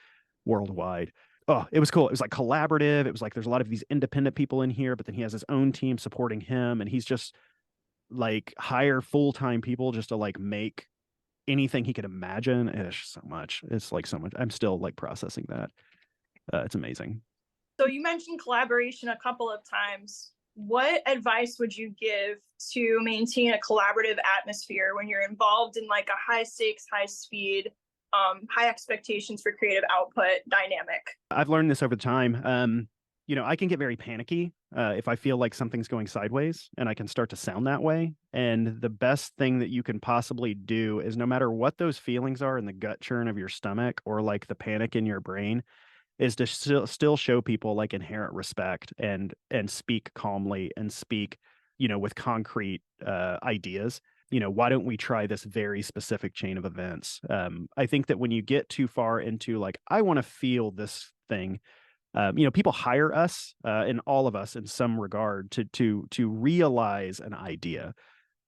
worldwide. Oh, it was cool. It was like collaborative. It was like there's a lot of these independent people in here, but then he has his own team supporting him. And he's just like hire full-time people just to like make anything he could imagine. It's so much. It's like so much. I'm still like processing that. It's amazing. So you mentioned collaboration a couple of times. What advice would you give to maintain a collaborative atmosphere when you're involved in like a high stakes, high speed, high expectations for creative output dynamic? I've learned this over time. I can get very panicky if I feel like something's going sideways, and I can start to sound that way. And the best thing that you can possibly do is, no matter what those feelings are in the gut churn of your stomach or like the panic in your brain, is to still show people like inherent respect and speak calmly and speak, with concrete ideas. Why don't we try this very specific chain of events? I think that when you get too far into like, I want to feel this thing, people hire us, and all of us in some regard, to realize an idea.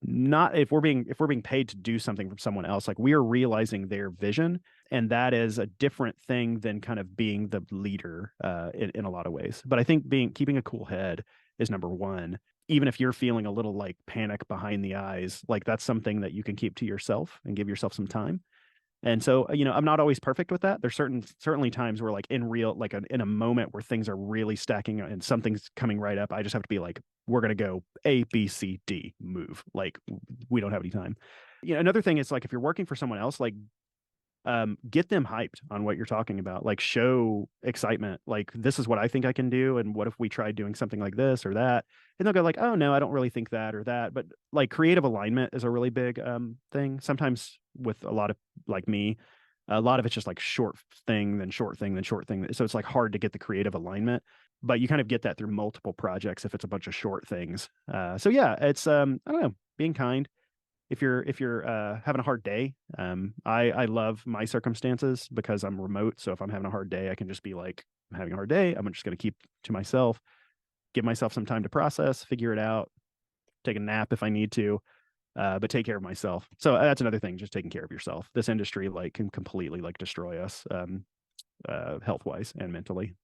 Not if we're being paid to do something from someone else, like we are realizing their vision, and that is a different thing than kind of being the leader in a lot of ways. But I think keeping a cool head is number one. Even if you're feeling a little like panic behind the eyes, like that's something that you can keep to yourself and give yourself some time. And so, I'm not always perfect with that. There's certainly times where like in a moment where things are really stacking and something's coming right up, I just have to be like, we're going to go A, B, C, D, move. Like we don't have any time. Another thing is like, if you're working for someone else, like, get them hyped on what you're talking about, like show excitement. Like, this is what I think I can do. And what if we tried doing something like this or that? And they'll go like, oh no, I don't really think that or that. But like creative alignment is a really big thing. Sometimes with a lot of like me, a lot of it's just like short thing, then short thing, then short thing. So it's like hard to get the creative alignment, but you kind of get that through multiple projects if it's a bunch of short things. So yeah, it's I don't know, being kind. If you're having a hard day, I love my circumstances because I'm remote. So if I'm having a hard day, I can just be like, I'm having a hard day. I'm just going to keep to myself, give myself some time to process, figure it out, take a nap if I need to, but take care of myself. So that's another thing, just taking care of yourself. This industry like can completely like destroy us, health wise and mentally.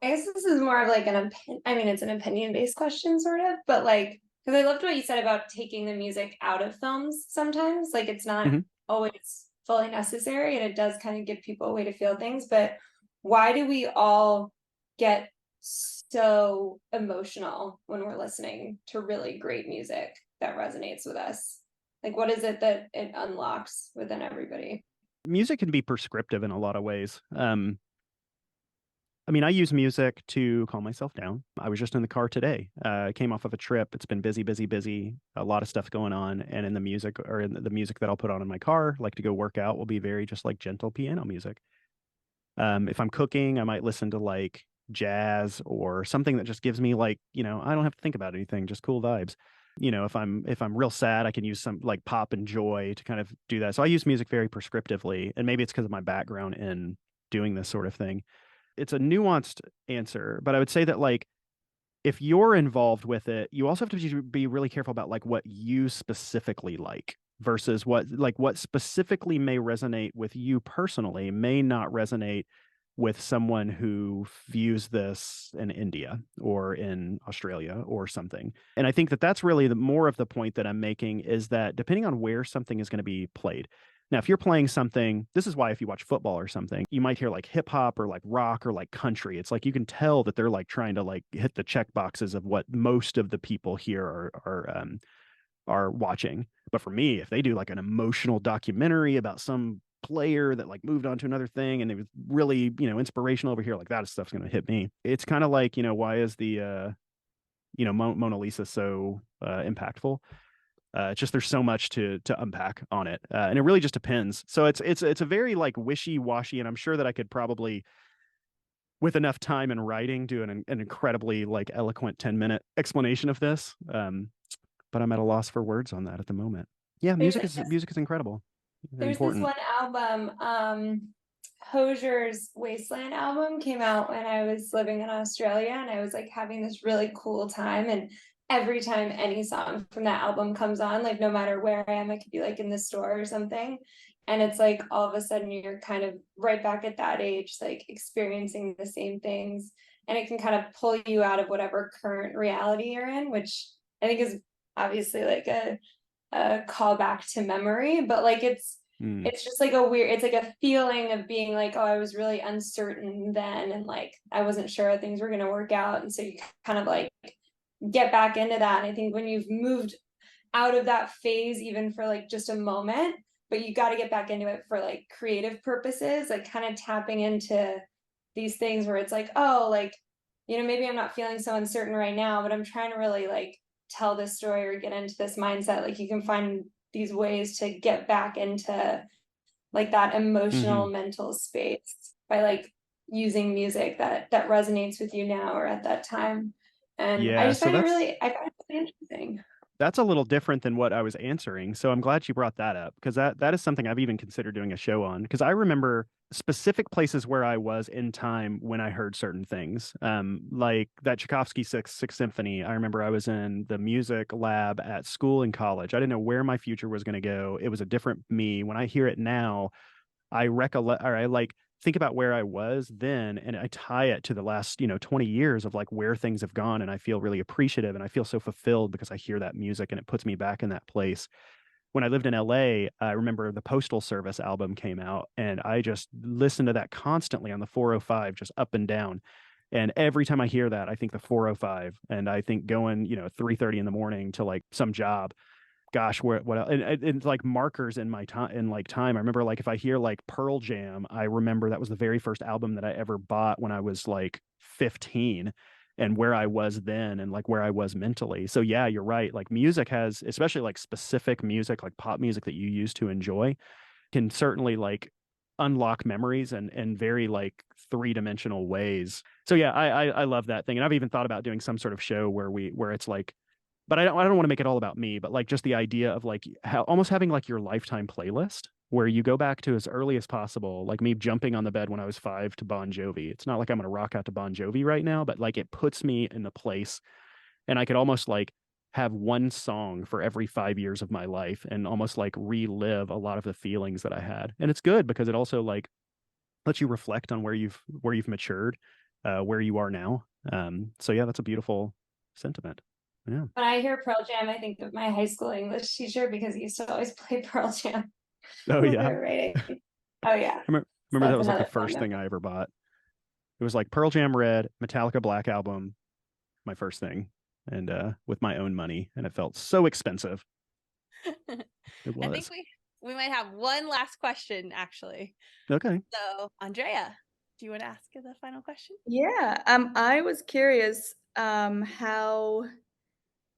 I guess this is more of like it's an opinion based question sort of, but like, because I loved what you said about taking the music out of films sometimes. Like it's not always fully necessary, and it does kind of give people a way to feel things. But why do we all get so emotional when we're listening to really great music that resonates with us? Like, what is it that it unlocks within everybody? Music can be prescriptive in a lot of ways. I use music to calm myself down. I was just in the car today. I came off of a trip. It's been busy, a lot of stuff going on. And in the music that I'll put on in my car, like to go work out, will be very just like gentle piano music. If I'm cooking, I might listen to like jazz or something that just gives me like, I don't have to think about anything, just cool vibes. If I'm real sad, I can use some like pop and joy to kind of do that. So I use music very prescriptively, and maybe it's because of my background in doing this sort of thing. It's a nuanced answer, but I would say that like, if you're involved with it, you also have to be really careful about like what you specifically like versus what specifically may resonate with you personally may not resonate with someone who views this in India or in Australia or something. And I think that that's really the more of the point that I'm making, is that depending on where something is going to be played. Now, if you're playing something, this is why if you watch football or something, you might hear like hip hop or like rock or like country. It's like you can tell that they're like trying to like hit the check boxes of what most of the people here are watching. But for me, if they do like an emotional documentary about some player that like moved on to another thing and it was really, inspirational over here, like that stuff's going to hit me. It's kind of like, why is the Mona Lisa so impactful? It's just there's so much to unpack on it, and it really just depends. So it's a very like wishy-washy, and I'm sure that I could probably, with enough time and writing, do an incredibly like eloquent 10-minute explanation of this. But I'm at a loss for words on that at the moment. Yeah, music is incredible. There's important. This one album, Hosier's Wasteland album, came out when I was living in Australia, and I was like having this really cool time, and every time any song from that album comes on, like no matter where I am, I could be like in the store or something, and it's like all of a sudden you're kind of right back at that age, like experiencing the same things, and it can kind of pull you out of whatever current reality you're in, which I think is obviously like a callback to memory, but like it's just like it's like a feeling of being like, oh, I was really uncertain then, and like I wasn't sure things were going to work out, and so you kind of like get back into that. And I think when you've moved out of that phase, even for like just a moment, but you got to get back into it for like creative purposes, like kind of tapping into these things where it's like, oh, like, you know, maybe I'm not feeling so uncertain right now, but I'm trying to really like tell this story or get into this mindset. Like you can find these ways to get back into like that emotional mental space by like using music that resonates with you now or at that time. And I Yeah, just so find it really, I find it really interesting. that's a little different than what I was answering. So I'm glad you brought that up, because that is something I've even considered doing a show on, because I remember specific places where I was in time when I heard certain things. Like that Tchaikovsky Sixth Symphony. I remember I was in the music lab at school and college. I didn't know where my future was going to go. It was a different me. When I hear it now, I recollect, or I like think about where I was then, and I tie it to the last, 20 years of like where things have gone. And I feel really appreciative and I feel so fulfilled because I hear that music and it puts me back in that place. When I lived in LA, I remember the Postal Service album came out and I just listened to that constantly on the 405, just up and down. And every time I hear that, I think the 405, and I think going, 3:30 in the morning to like some job. Gosh, what and like markers in my time, in like time. I remember like if I hear like Pearl Jam, I remember that was the very first album that I ever bought when I was like 15, and where I was then and like where I was mentally. So yeah, you're right. Like music has, especially like specific music, like pop music that you used to enjoy, can certainly like unlock memories and very like three-dimensional ways. So yeah, I love that thing. And I've even thought about doing some sort of show where it's like, but I don't want to make it all about me, but like just the idea of like how almost having like your lifetime playlist where you go back to as early as possible, like me jumping on the bed when I was 5 to Bon Jovi. It's not like I'm going to rock out to Bon Jovi right now, but like it puts me in the place, and I could almost like have one song for every 5 years of my life and almost like relive a lot of the feelings that I had. And it's good because it also like lets you reflect on where you've matured, where you are now. So yeah, that's a beautiful sentiment. Yeah. When I hear Pearl Jam, I think of my high school English teacher because he used to always play Pearl Jam Oh when we yeah. were writing. Oh yeah. Remember that That's was like the another fun first thing memory. I ever bought. It was like Pearl Jam Red, Metallica Black Album, my first thing, and with my own money, and it felt so expensive. It I think was. we might have one last question actually. Okay. So Andrea, do you want to ask the final question? Yeah, I was curious how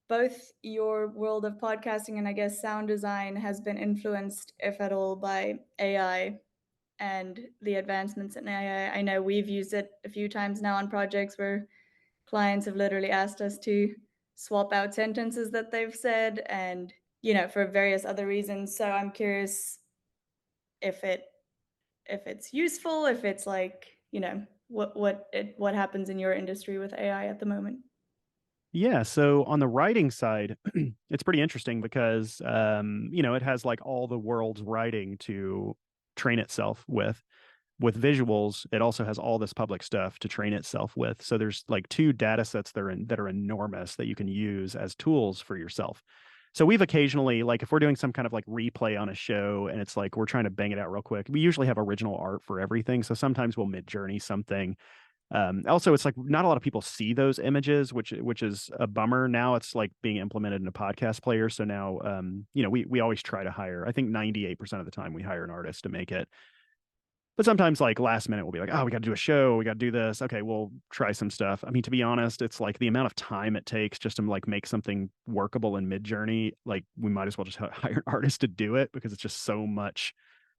both your world of podcasting and I guess sound design has been influenced, if at all, by AI and the advancements in AI. I know we've used it a few times now on projects where clients have literally asked us to swap out sentences that they've said and, for various other reasons. So I'm curious if it's useful, if it's like, what happens in your industry with AI at the moment. Yeah, so on the writing side, it's pretty interesting because it has like all the world's writing to train itself with. With visuals, it also has all this public stuff to train itself with. So there's like two data sets that are enormous that you can use as tools for yourself. So we've occasionally, like if we're doing some kind of like replay on a show and it's like we're trying to bang it out real quick, we usually have original art for everything. So sometimes we'll mid-journey something. Also, it's like not a lot of people see those images, which is a bummer. Now it's like being implemented in a podcast player. So now, we always try to hire. I think 98% of the time we hire an artist to make it. But sometimes, like last minute, we'll be like, "Oh, we got to do a show. We got to do this. Okay, we'll try some stuff." I mean, to be honest, it's like the amount of time it takes just to like make something workable in Midjourney. Like, we might as well just hire an artist to do it because it's just so much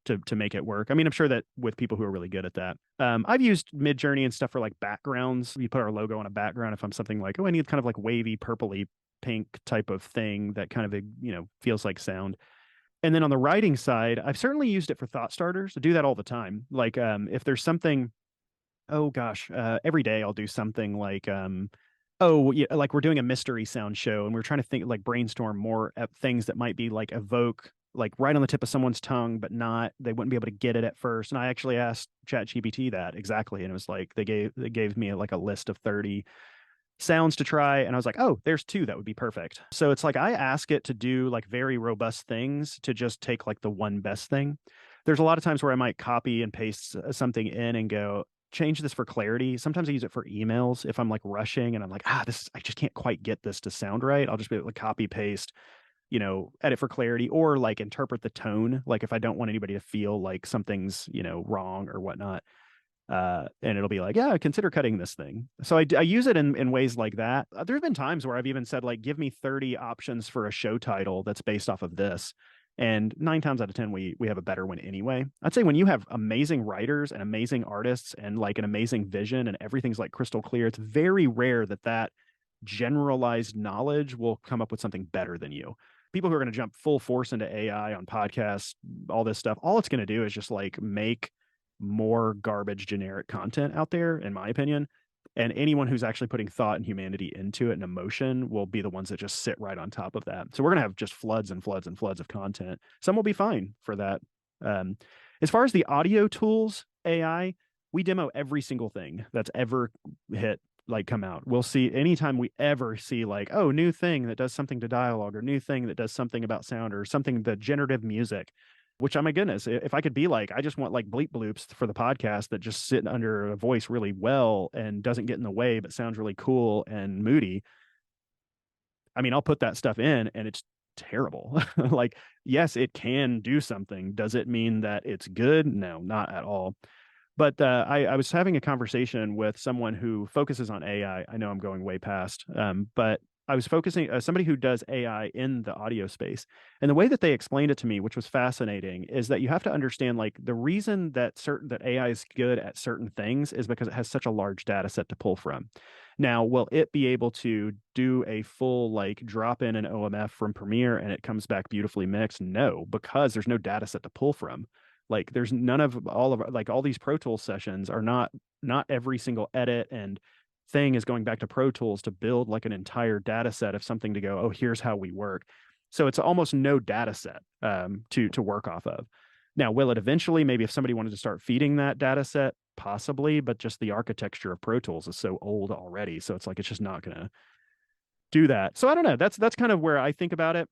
to make it work. I mean, I'm sure that with people who are really good at that. I've used Midjourney and stuff for like backgrounds. We put our logo on a background if I'm something like, oh, I need kind of like wavy, purpley pink type of thing that kind of feels like sound. And then on the writing side, I've certainly used it for thought starters. I do that all the time. Like if there's something, oh gosh, every day I'll do something like, oh yeah, like we're doing a mystery sound show and we're trying to think like brainstorm more at things that might be like evoke like right on the tip of someone's tongue, but they wouldn't be able to get it at first. And I actually asked ChatGPT that exactly, and it was like they gave me like a list of 30 sounds to try, and I was like, oh, there's 2 that would be perfect. So it's like I ask it to do like very robust things to just take like the one best thing. There's a lot of times where I might copy and paste something in and go change this for clarity. Sometimes I use it for emails if I'm like rushing and I'm like, I just can't quite get this to sound right. I'll just be able to copy paste, edit for clarity, or like interpret the tone, like if I don't want anybody to feel like something's wrong or whatnot. And it'll be like, yeah, consider cutting this thing. So I use it in ways like that. There's been times where I've even said, like, give me 30 options for a show title that's based off of this. And 9 times out of 10, we have a better one anyway. I'd say when you have amazing writers and amazing artists and like an amazing vision and everything's like crystal clear, it's very rare that generalized knowledge will come up with something better than you. People who are going to jump full force into AI on podcasts, all this stuff, all it's going to do is just like make more garbage generic content out there, in my opinion. And anyone who's actually putting thought and humanity into it and emotion will be the ones that just sit right on top of that. So we're going to have just floods and floods and floods of content. Some will be fine for that. As far as the audio tools, AI, we demo every single thing that's ever hit, like, come out. We'll see anytime we ever see like, oh, new thing that does something to dialogue, or new thing that does something about sound, or something, the generative music, which, oh my goodness, if I could be like, I just want like bleep bloops for the podcast that just sit under a voice really well and doesn't get in the way, but sounds really cool and moody. I mean, I'll put that stuff in and it's terrible. Like, yes, it can do something. Does it mean that it's good? No, not at all. But I was having a conversation with someone who focuses on AI. I know I'm going way past, but I was focusing somebody who does AI in the audio space. And the way that they explained it to me, which was fascinating, is that you have to understand, like, the reason that AI is good at certain things is because it has such a large data set to pull from. Now, will it be able to do a full like drop in an OMF from Premiere and it comes back beautifully mixed? No, because there's no data set to pull from. Like, there's none of all these Pro Tools sessions are not every single edit and thing is going back to Pro Tools to build like an entire data set of something to go, oh, here's how we work. So it's almost no data set to work off of. Now, will it eventually, maybe if somebody wanted to start feeding that data set, possibly, but just the architecture of Pro Tools is so old already. So it's like, it's just not going to do that. So I don't know. That's kind of where I think about it.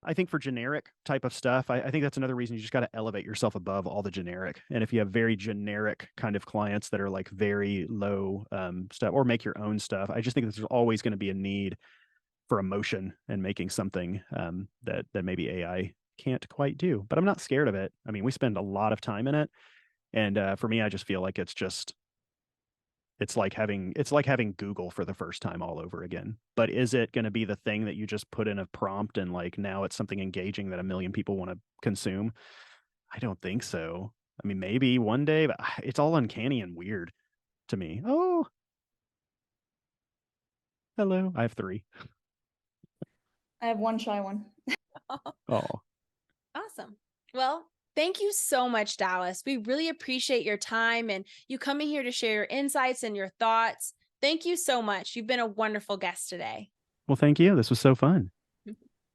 I think for generic type of stuff, I think that's another reason you just got to elevate yourself above all the generic. And if you have very generic kind of clients that are like very low stuff, or make your own stuff, I just think there's always going to be a need for emotion and making something that maybe AI can't quite do. But I'm not scared of it. I mean, we spend a lot of time in it. And for me, I just feel like it's like having Google for the first time all over again. But is it going to be the thing that you just put in a prompt and like now it's something engaging that 1 million people want to consume? I don't think so. I mean, maybe one day, but it's all uncanny and weird to me. Oh, hello. I have 3. I have one shy one. Oh, Awesome. Well, thank you so much, Dallas. We really appreciate your time and you coming here to share your insights and your thoughts. Thank you so much. You've been a wonderful guest today. well, thank you. This was so fun.